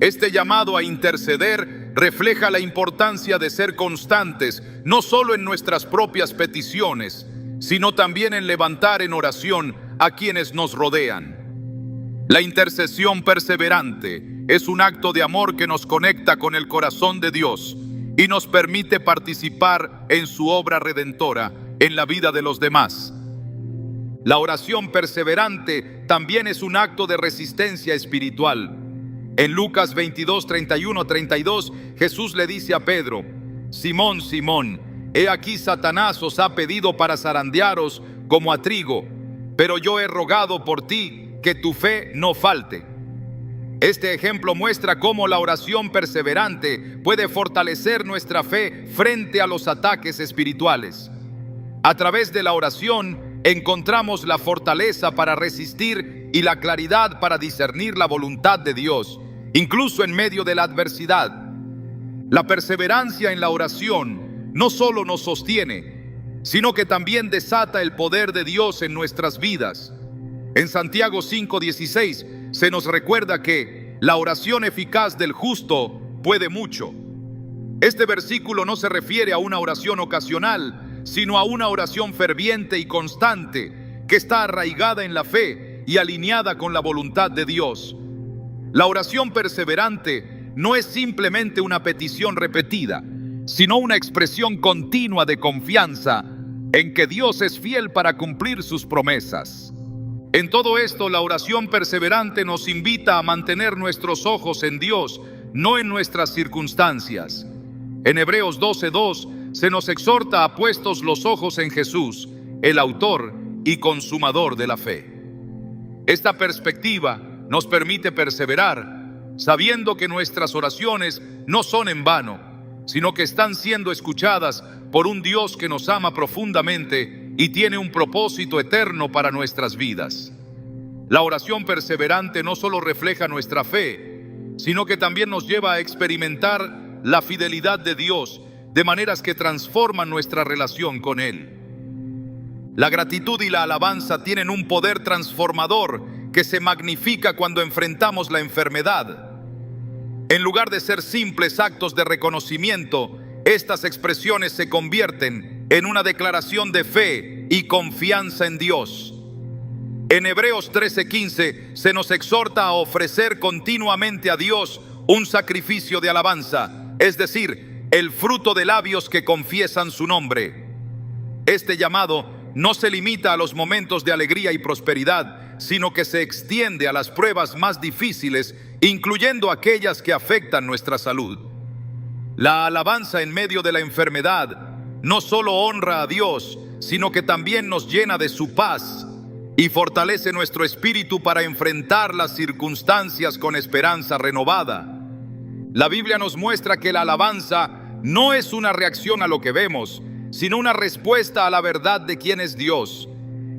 Este llamado a interceder refleja la importancia de ser constantes, no solo en nuestras propias peticiones, sino también en levantar en oración a quienes nos rodean. La intercesión perseverante es un acto de amor que nos conecta con el corazón de Dios y nos permite participar en su obra redentora en la vida de los demás. La oración perseverante también es un acto de resistencia espiritual. En Lucas 22, 31, 32, Jesús le dice a Pedro: Simón, Simón, he aquí Satanás os ha pedido para zarandearos como a trigo, pero yo he rogado por ti que tu fe no falte. Este ejemplo muestra cómo la oración perseverante puede fortalecer nuestra fe frente a los ataques espirituales. A través de la oración encontramos la fortaleza para resistir y la claridad para discernir la voluntad de Dios, incluso en medio de la adversidad. La perseverancia en la oración no solo nos sostiene, sino que también desata el poder de Dios en nuestras vidas. En Santiago 5:16 se nos recuerda que la oración eficaz del justo puede mucho. Este versículo no se refiere a una oración ocasional, sino a una oración ferviente y constante que está arraigada en la fe y alineada con la voluntad de Dios. La oración perseverante no es simplemente una petición repetida, sino una expresión continua de confianza en que Dios es fiel para cumplir sus promesas. En todo esto, la oración perseverante nos invita a mantener nuestros ojos en Dios, no en nuestras circunstancias. En Hebreos 12:2 se nos exhorta a puestos los ojos en Jesús, el autor y consumador de la fe. Esta perspectiva nos permite perseverar, sabiendo que nuestras oraciones no son en vano, sino que están siendo escuchadas por un Dios que nos ama profundamente y tiene un propósito eterno para nuestras vidas. La oración perseverante no solo refleja nuestra fe, sino que también nos lleva a experimentar la fidelidad de Dios de maneras que transforman nuestra relación con Él. La gratitud y la alabanza tienen un poder transformador que se magnifica cuando enfrentamos la enfermedad. En lugar de ser simples actos de reconocimiento, estas expresiones se convierten en una declaración de fe y confianza en Dios. En Hebreos 13:15 se nos exhorta a ofrecer continuamente a Dios un sacrificio de alabanza, es decir, el fruto de labios que confiesan su nombre. Este llamado no se limita a los momentos de alegría y prosperidad, sino que se extiende a las pruebas más difíciles, incluyendo aquellas que afectan nuestra salud. La alabanza en medio de la enfermedad no solo honra a Dios, sino que también nos llena de su paz y fortalece nuestro espíritu para enfrentar las circunstancias con esperanza renovada. La Biblia nos muestra que la alabanza no es una reacción a lo que vemos, sino una respuesta a la verdad de quién es Dios.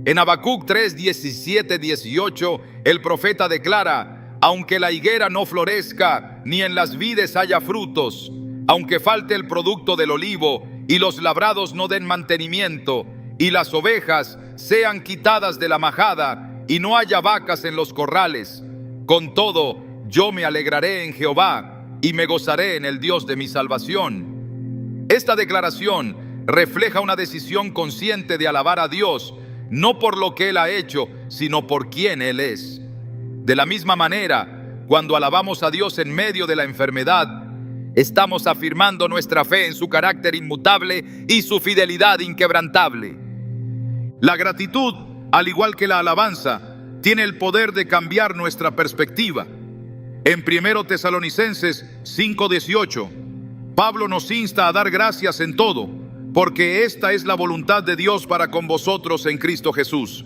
En Habacuc 3:17-18, el profeta declara: aunque la higuera no florezca, ni en las vides haya frutos, aunque falte el producto del olivo, y los labrados no den mantenimiento, y las ovejas sean quitadas de la majada, y no haya vacas en los corrales, con todo, yo me alegraré en Jehová, y me gozaré en el Dios de mi salvación. Esta declaración refleja una decisión consciente de alabar a Dios, no por lo que Él ha hecho, sino por quién Él es. De la misma manera, cuando alabamos a Dios en medio de la enfermedad, estamos afirmando nuestra fe en su carácter inmutable y su fidelidad inquebrantable. La gratitud, al igual que la alabanza, tiene el poder de cambiar nuestra perspectiva. En 1 Tesalonicenses 5:18, Pablo nos insta a dar gracias en todo, porque esta es la voluntad de Dios para con vosotros en Cristo Jesús.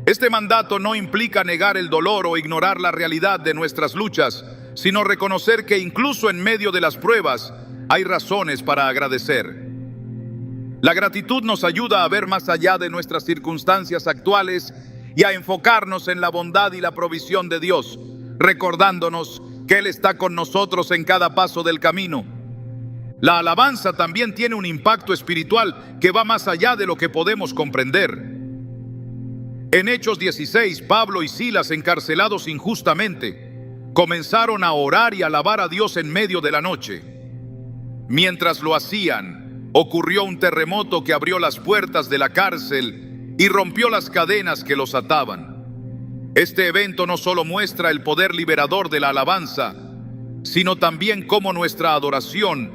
Este mandato no implica negar el dolor o ignorar la realidad de nuestras luchas, sino reconocer que incluso en medio de las pruebas hay razones para agradecer. La gratitud nos ayuda a ver más allá de nuestras circunstancias actuales y a enfocarnos en la bondad y la provisión de Dios, recordándonos que Él está con nosotros en cada paso del camino. La alabanza también tiene un impacto espiritual que va más allá de lo que podemos comprender. En Hechos 16, Pablo y Silas, encarcelados injustamente, comenzaron a orar y alabar a Dios en medio de la noche. Mientras lo hacían, ocurrió un terremoto que abrió las puertas de la cárcel y rompió las cadenas que los ataban. Este evento no solo muestra el poder liberador de la alabanza, sino también cómo nuestra adoración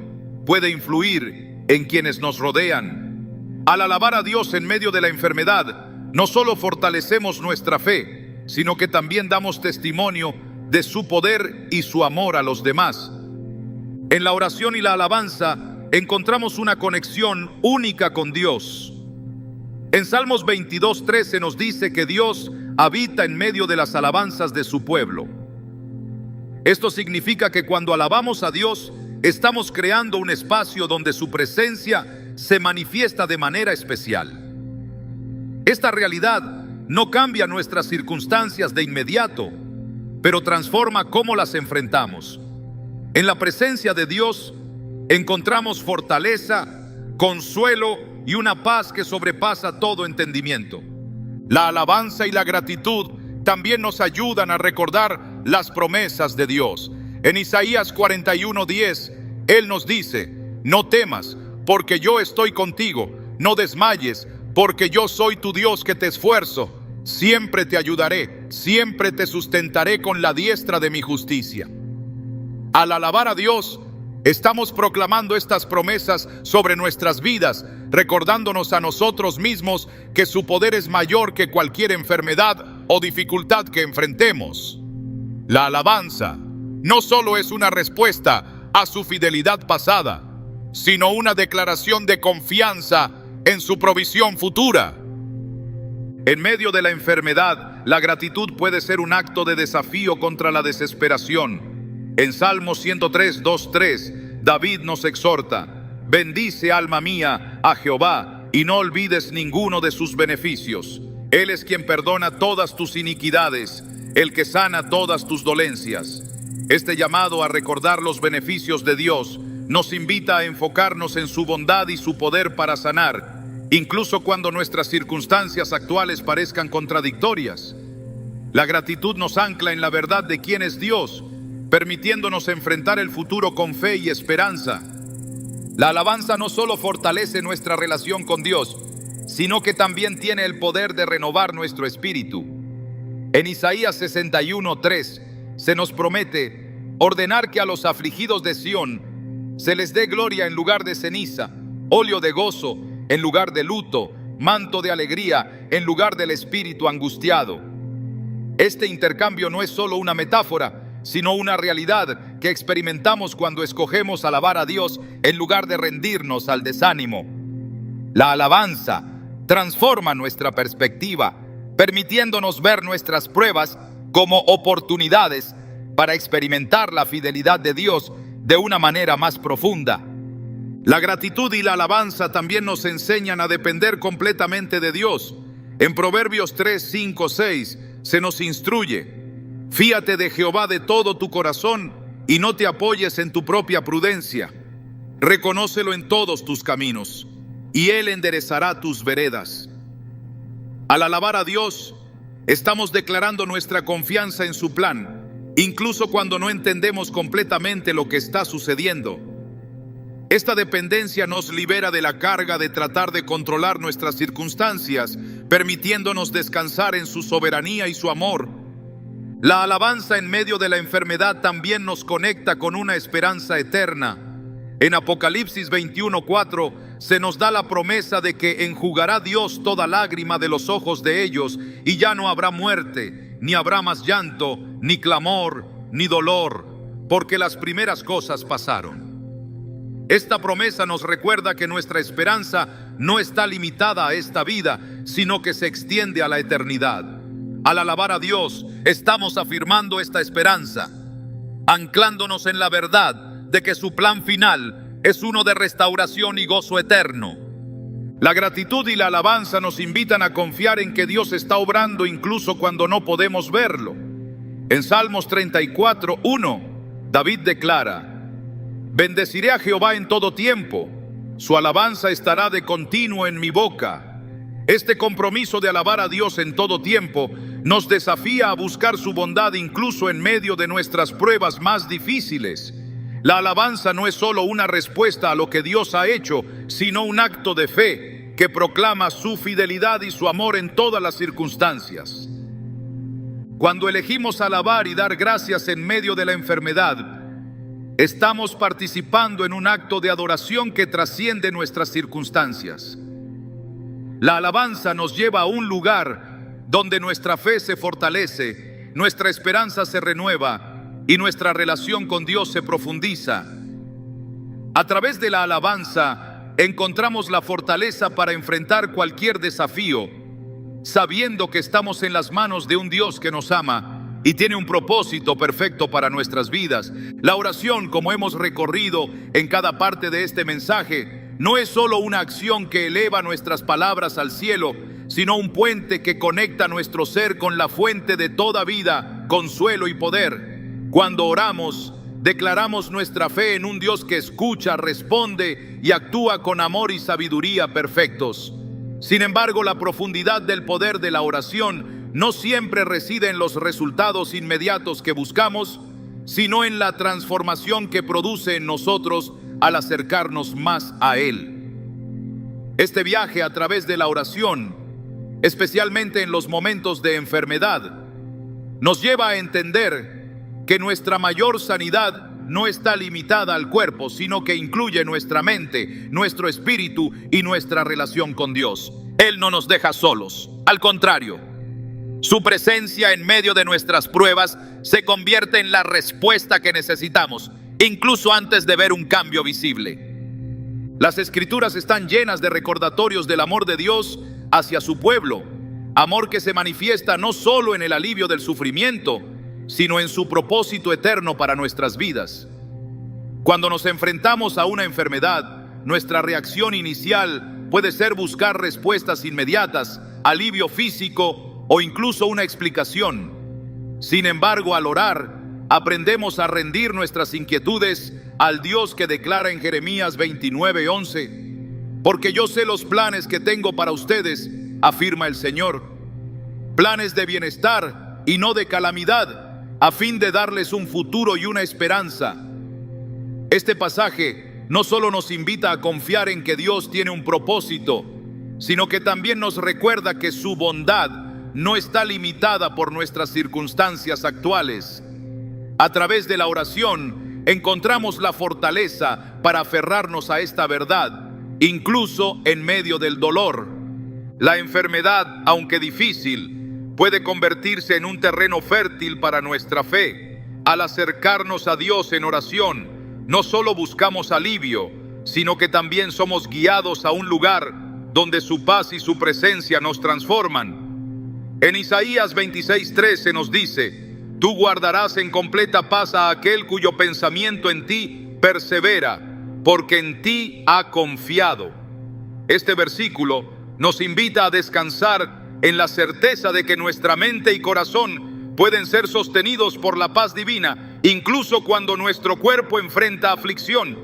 puede influir en quienes nos rodean. Al alabar a Dios en medio de la enfermedad, no solo fortalecemos nuestra fe, sino que también damos testimonio de su poder y su amor a los demás. En la oración y la alabanza encontramos una conexión única con Dios. En Salmos 22:13 nos dice que Dios habita en medio de las alabanzas de su pueblo. Esto significa que cuando alabamos a Dios, estamos creando un espacio donde su presencia se manifiesta de manera especial. Esta realidad no cambia nuestras circunstancias de inmediato, pero transforma cómo las enfrentamos. En la presencia de Dios encontramos fortaleza, consuelo y una paz que sobrepasa todo entendimiento. La alabanza y la gratitud también nos ayudan a recordar las promesas de Dios. En Isaías 41:10, Él nos dice: no temas, porque yo estoy contigo, no desmayes, porque yo soy tu Dios que te esfuerzo. Siempre te ayudaré, siempre te sustentaré con la diestra de mi justicia. Al alabar a Dios, estamos proclamando estas promesas sobre nuestras vidas, recordándonos a nosotros mismos que su poder es mayor que cualquier enfermedad o dificultad que enfrentemos. La alabanza no solo es una respuesta a su fidelidad pasada, sino una declaración de confianza en su provisión futura. En medio de la enfermedad, la gratitud puede ser un acto de desafío contra la desesperación. En Salmo 103, 2-3, David nos exhorta: bendice, alma mía, a Jehová, y no olvides ninguno de sus beneficios. Él es quien perdona todas tus iniquidades, el que sana todas tus dolencias. Este llamado a recordar los beneficios de Dios nos invita a enfocarnos en su bondad y su poder para sanar, incluso cuando nuestras circunstancias actuales parezcan contradictorias. La gratitud nos ancla en la verdad de quién es Dios, permitiéndonos enfrentar el futuro con fe y esperanza. La alabanza no solo fortalece nuestra relación con Dios, sino que también tiene el poder de renovar nuestro espíritu. En Isaías 61:3 se nos promete ordenar que a los afligidos de Sión se les dé gloria en lugar de ceniza, óleo de gozo en lugar de luto, manto de alegría en lugar del espíritu angustiado. Este intercambio no es solo una metáfora, sino una realidad que experimentamos cuando escogemos alabar a Dios en lugar de rendirnos al desánimo. La alabanza transforma nuestra perspectiva, permitiéndonos ver nuestras pruebas como oportunidades para experimentar la fidelidad de Dios de una manera más profunda. La gratitud y la alabanza también nos enseñan a depender completamente de Dios. En Proverbios 3, 5, 6 se nos instruye: fíate de Jehová de todo tu corazón y no te apoyes en tu propia prudencia. Reconócelo en todos tus caminos y Él enderezará tus veredas. Al alabar a Dios, estamos declarando nuestra confianza en su plan, incluso cuando no entendemos completamente lo que está sucediendo. Esta dependencia nos libera de la carga de tratar de controlar nuestras circunstancias, permitiéndonos descansar en su soberanía y su amor. La alabanza en medio de la enfermedad también nos conecta con una esperanza eterna. En Apocalipsis 21:4 se nos da la promesa de que enjugará Dios toda lágrima de los ojos de ellos, y ya no habrá muerte, ni habrá más llanto, ni clamor, ni dolor, porque las primeras cosas pasaron. Esta promesa nos recuerda que nuestra esperanza no está limitada a esta vida, sino que se extiende a la eternidad. Al alabar a Dios, estamos afirmando esta esperanza, anclándonos en la verdad de que su plan final es uno de restauración y gozo eterno. La gratitud y la alabanza nos invitan a confiar en que Dios está obrando incluso cuando no podemos verlo. En Salmos 34:1, David declara: bendeciré a Jehová en todo tiempo, su alabanza estará de continuo en mi boca. Este compromiso de alabar a Dios en todo tiempo nos desafía a buscar su bondad incluso en medio de nuestras pruebas más difíciles. La alabanza no es solo una respuesta a lo que Dios ha hecho, sino un acto de fe que proclama su fidelidad y su amor en todas las circunstancias. Cuando elegimos alabar y dar gracias en medio de la enfermedad, estamos participando en un acto de adoración que trasciende nuestras circunstancias. La alabanza nos lleva a un lugar donde nuestra fe se fortalece, nuestra esperanza se renueva y nuestra relación con Dios se profundiza. A través de la alabanza encontramos la fortaleza para enfrentar cualquier desafío, sabiendo que estamos en las manos de un Dios que nos ama y tiene un propósito perfecto para nuestras vidas. La oración, como hemos recorrido en cada parte de este mensaje, no es solo una acción que eleva nuestras palabras al cielo, sino un puente que conecta nuestro ser con la fuente de toda vida, consuelo y poder. Cuando oramos, declaramos nuestra fe en un Dios que escucha, responde y actúa con amor y sabiduría perfectos. Sin embargo, la profundidad del poder de la oración no siempre reside en los resultados inmediatos que buscamos, sino en la transformación que produce en nosotros al acercarnos más a Él. Este viaje a través de la oración, especialmente en los momentos de enfermedad, nos lleva a entender que nuestra mayor sanidad no está limitada al cuerpo, sino que incluye nuestra mente, nuestro espíritu y nuestra relación con Dios. Él no nos deja solos, al contrario, su presencia en medio de nuestras pruebas se convierte en la respuesta que necesitamos, incluso antes de ver un cambio visible. Las Escrituras están llenas de recordatorios del amor de Dios hacia su pueblo. Amor que se manifiesta no solo en el alivio del sufrimiento, sino en su propósito eterno para nuestras vidas. Cuando nos enfrentamos a una enfermedad, nuestra reacción inicial puede ser buscar respuestas inmediatas, alivio físico o incluso una explicación. Sin embargo, al orar, aprendemos a rendir nuestras inquietudes al Dios que declara en Jeremías 29:11: porque yo sé los planes que tengo para ustedes, afirma el Señor, planes de bienestar y no de calamidad, a fin de darles un futuro y una esperanza. Este pasaje no solo nos invita a confiar en que Dios tiene un propósito, sino que también nos recuerda que su bondad no está limitada por nuestras circunstancias actuales. A través de la oración encontramos la fortaleza para aferrarnos a esta verdad, incluso en medio del dolor. La enfermedad, aunque difícil, puede convertirse en un terreno fértil para nuestra fe. Al acercarnos a Dios en oración, no solo buscamos alivio, sino que también somos guiados a un lugar donde su paz y su presencia nos transforman. En Isaías 26:13 nos dice: tú guardarás en completa paz a aquel cuyo pensamiento en ti persevera, porque en ti ha confiado. Este versículo nos invita a descansar en la certeza de que nuestra mente y corazón pueden ser sostenidos por la paz divina, incluso cuando nuestro cuerpo enfrenta aflicción.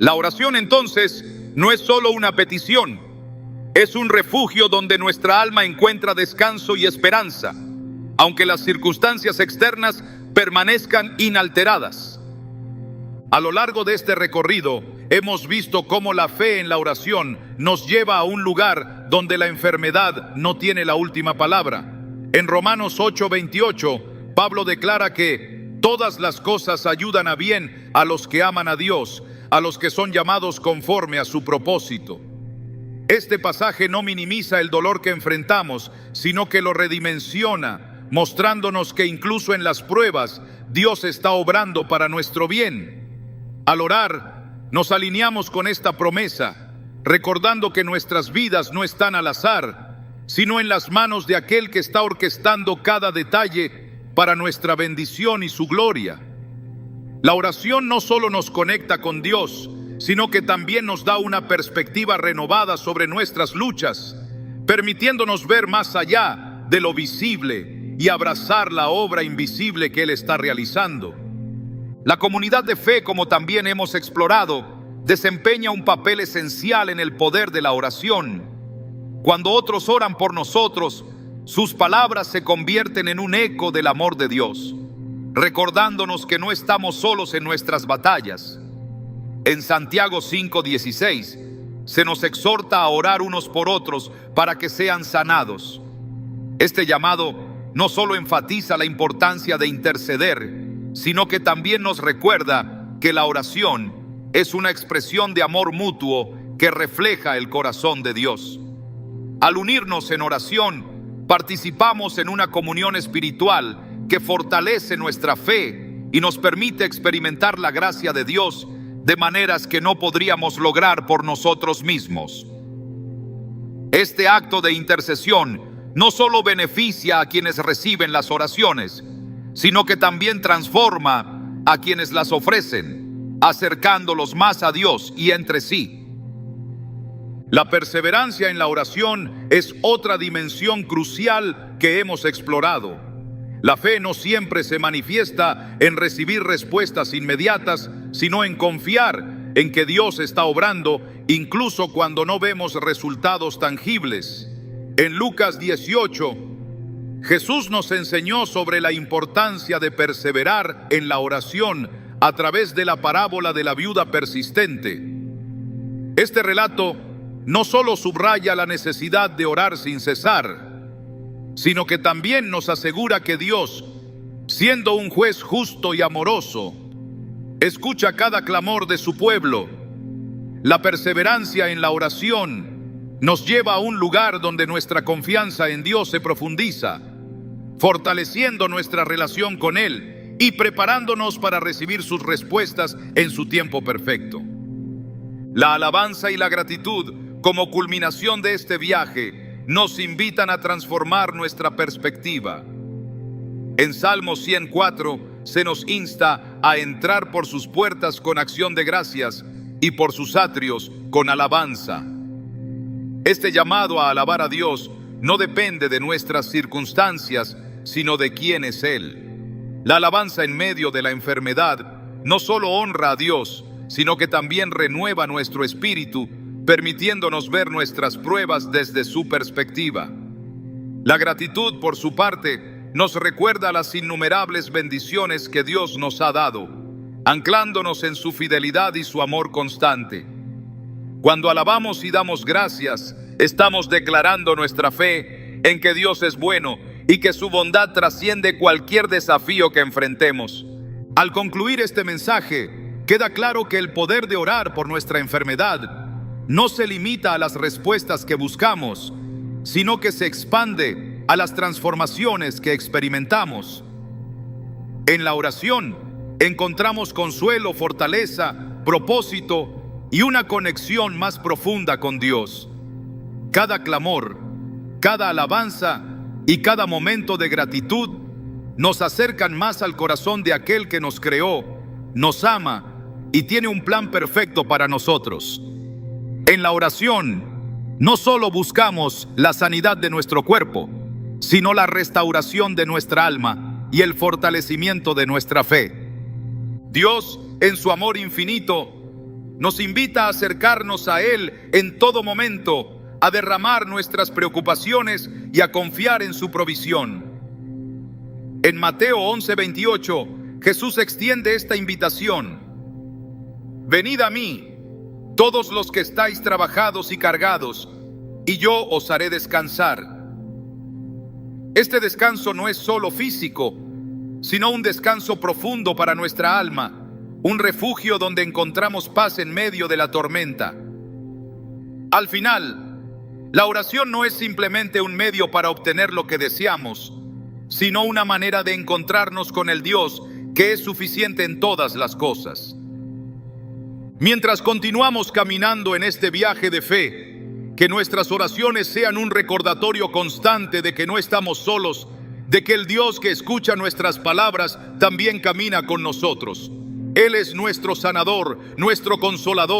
La oración, entonces, no es solo una petición, es un refugio donde nuestra alma encuentra descanso y esperanza, aunque las circunstancias externas permanezcan inalteradas. A lo largo de este recorrido, hemos visto cómo la fe en la oración nos lleva a un lugar donde la enfermedad no tiene la última palabra. En Romanos 8:28, Pablo declara que todas las cosas ayudan a bien a los que aman a Dios, a los que son llamados conforme a su propósito. Este pasaje no minimiza el dolor que enfrentamos, sino que lo redimensiona, mostrándonos que incluso en las pruebas, Dios está obrando para nuestro bien. Al orar, nos alineamos con esta promesa, recordando que nuestras vidas no están al azar, sino en las manos de aquel que está orquestando cada detalle para nuestra bendición y su gloria. La oración no solo nos conecta con Dios, sino que también nos da una perspectiva renovada sobre nuestras luchas, permitiéndonos ver más allá de lo visible y abrazar la obra invisible que Él está realizando. La comunidad de fe, como también hemos explorado, desempeña un papel esencial en el poder de la oración. Cuando otros oran por nosotros, sus palabras se convierten en un eco del amor de Dios, recordándonos que no estamos solos en nuestras batallas. En Santiago 5:16 se nos exhorta a orar unos por otros para que sean sanados. Este llamado no solo enfatiza la importancia de interceder, sino que también nos recuerda que la oración es una expresión de amor mutuo que refleja el corazón de Dios. Al unirnos en oración, participamos en una comunión espiritual que fortalece nuestra fe y nos permite experimentar la gracia de Dios de maneras que no podríamos lograr por nosotros mismos. Este acto de intercesión no solo beneficia a quienes reciben las oraciones, sino que también transforma a quienes las ofrecen, acercándolos más a Dios y entre sí. La perseverancia en la oración es otra dimensión crucial que hemos explorado. La fe no siempre se manifiesta en recibir respuestas inmediatas, sino en confiar en que Dios está obrando, incluso cuando no vemos resultados tangibles. En Lucas 18, Jesús nos enseñó sobre la importancia de perseverar en la oración a través de la parábola de la viuda persistente. Este relato no solo subraya la necesidad de orar sin cesar, sino que también nos asegura que Dios, siendo un juez justo y amoroso, escucha cada clamor de su pueblo. La perseverancia en la oración nos lleva a un lugar donde nuestra confianza en Dios se profundiza, fortaleciendo nuestra relación con Él y preparándonos para recibir sus respuestas en su tiempo perfecto. La alabanza y la gratitud como culminación de este viaje nos invitan a transformar nuestra perspectiva. En Salmo 104 se nos insta a entrar por sus puertas con acción de gracias y por sus atrios con alabanza. Este llamado a alabar a Dios no depende de nuestras circunstancias, sino de quién es Él. La alabanza en medio de la enfermedad no solo honra a Dios, sino que también renueva nuestro espíritu, permitiéndonos ver nuestras pruebas desde su perspectiva. La gratitud, por su parte, nos recuerda las innumerables bendiciones que Dios nos ha dado, anclándonos en su fidelidad y su amor constante. Cuando alabamos y damos gracias, estamos declarando nuestra fe en que Dios es bueno y que su bondad trasciende cualquier desafío que enfrentemos. Al concluir este mensaje, queda claro que el poder de orar por nuestra enfermedad no se limita a las respuestas que buscamos, sino que se expande a las transformaciones que experimentamos. En la oración encontramos consuelo, fortaleza, propósito y una conexión más profunda con Dios. Cada clamor, cada alabanza y cada momento de gratitud nos acercan más al corazón de aquel que nos creó, nos ama y tiene un plan perfecto para nosotros. En la oración, no solo buscamos la sanidad de nuestro cuerpo, sino la restauración de nuestra alma y el fortalecimiento de nuestra fe. Dios, en su amor infinito, nos invita a acercarnos a Él en todo momento, a derramar nuestras preocupaciones y a confiar en su provisión. En Mateo 11:28, Jesús extiende esta invitación: venid a mí, todos los que estáis trabajados y cargados, y yo os haré descansar. Este descanso no es solo físico, sino un descanso profundo para nuestra alma, un refugio donde encontramos paz en medio de la tormenta. Al final, la oración no es simplemente un medio para obtener lo que deseamos, sino una manera de encontrarnos con el Dios que es suficiente en todas las cosas. Mientras continuamos caminando en este viaje de fe, que nuestras oraciones sean un recordatorio constante de que no estamos solos, de que el Dios que escucha nuestras palabras también camina con nosotros. Él es nuestro sanador, nuestro consolador.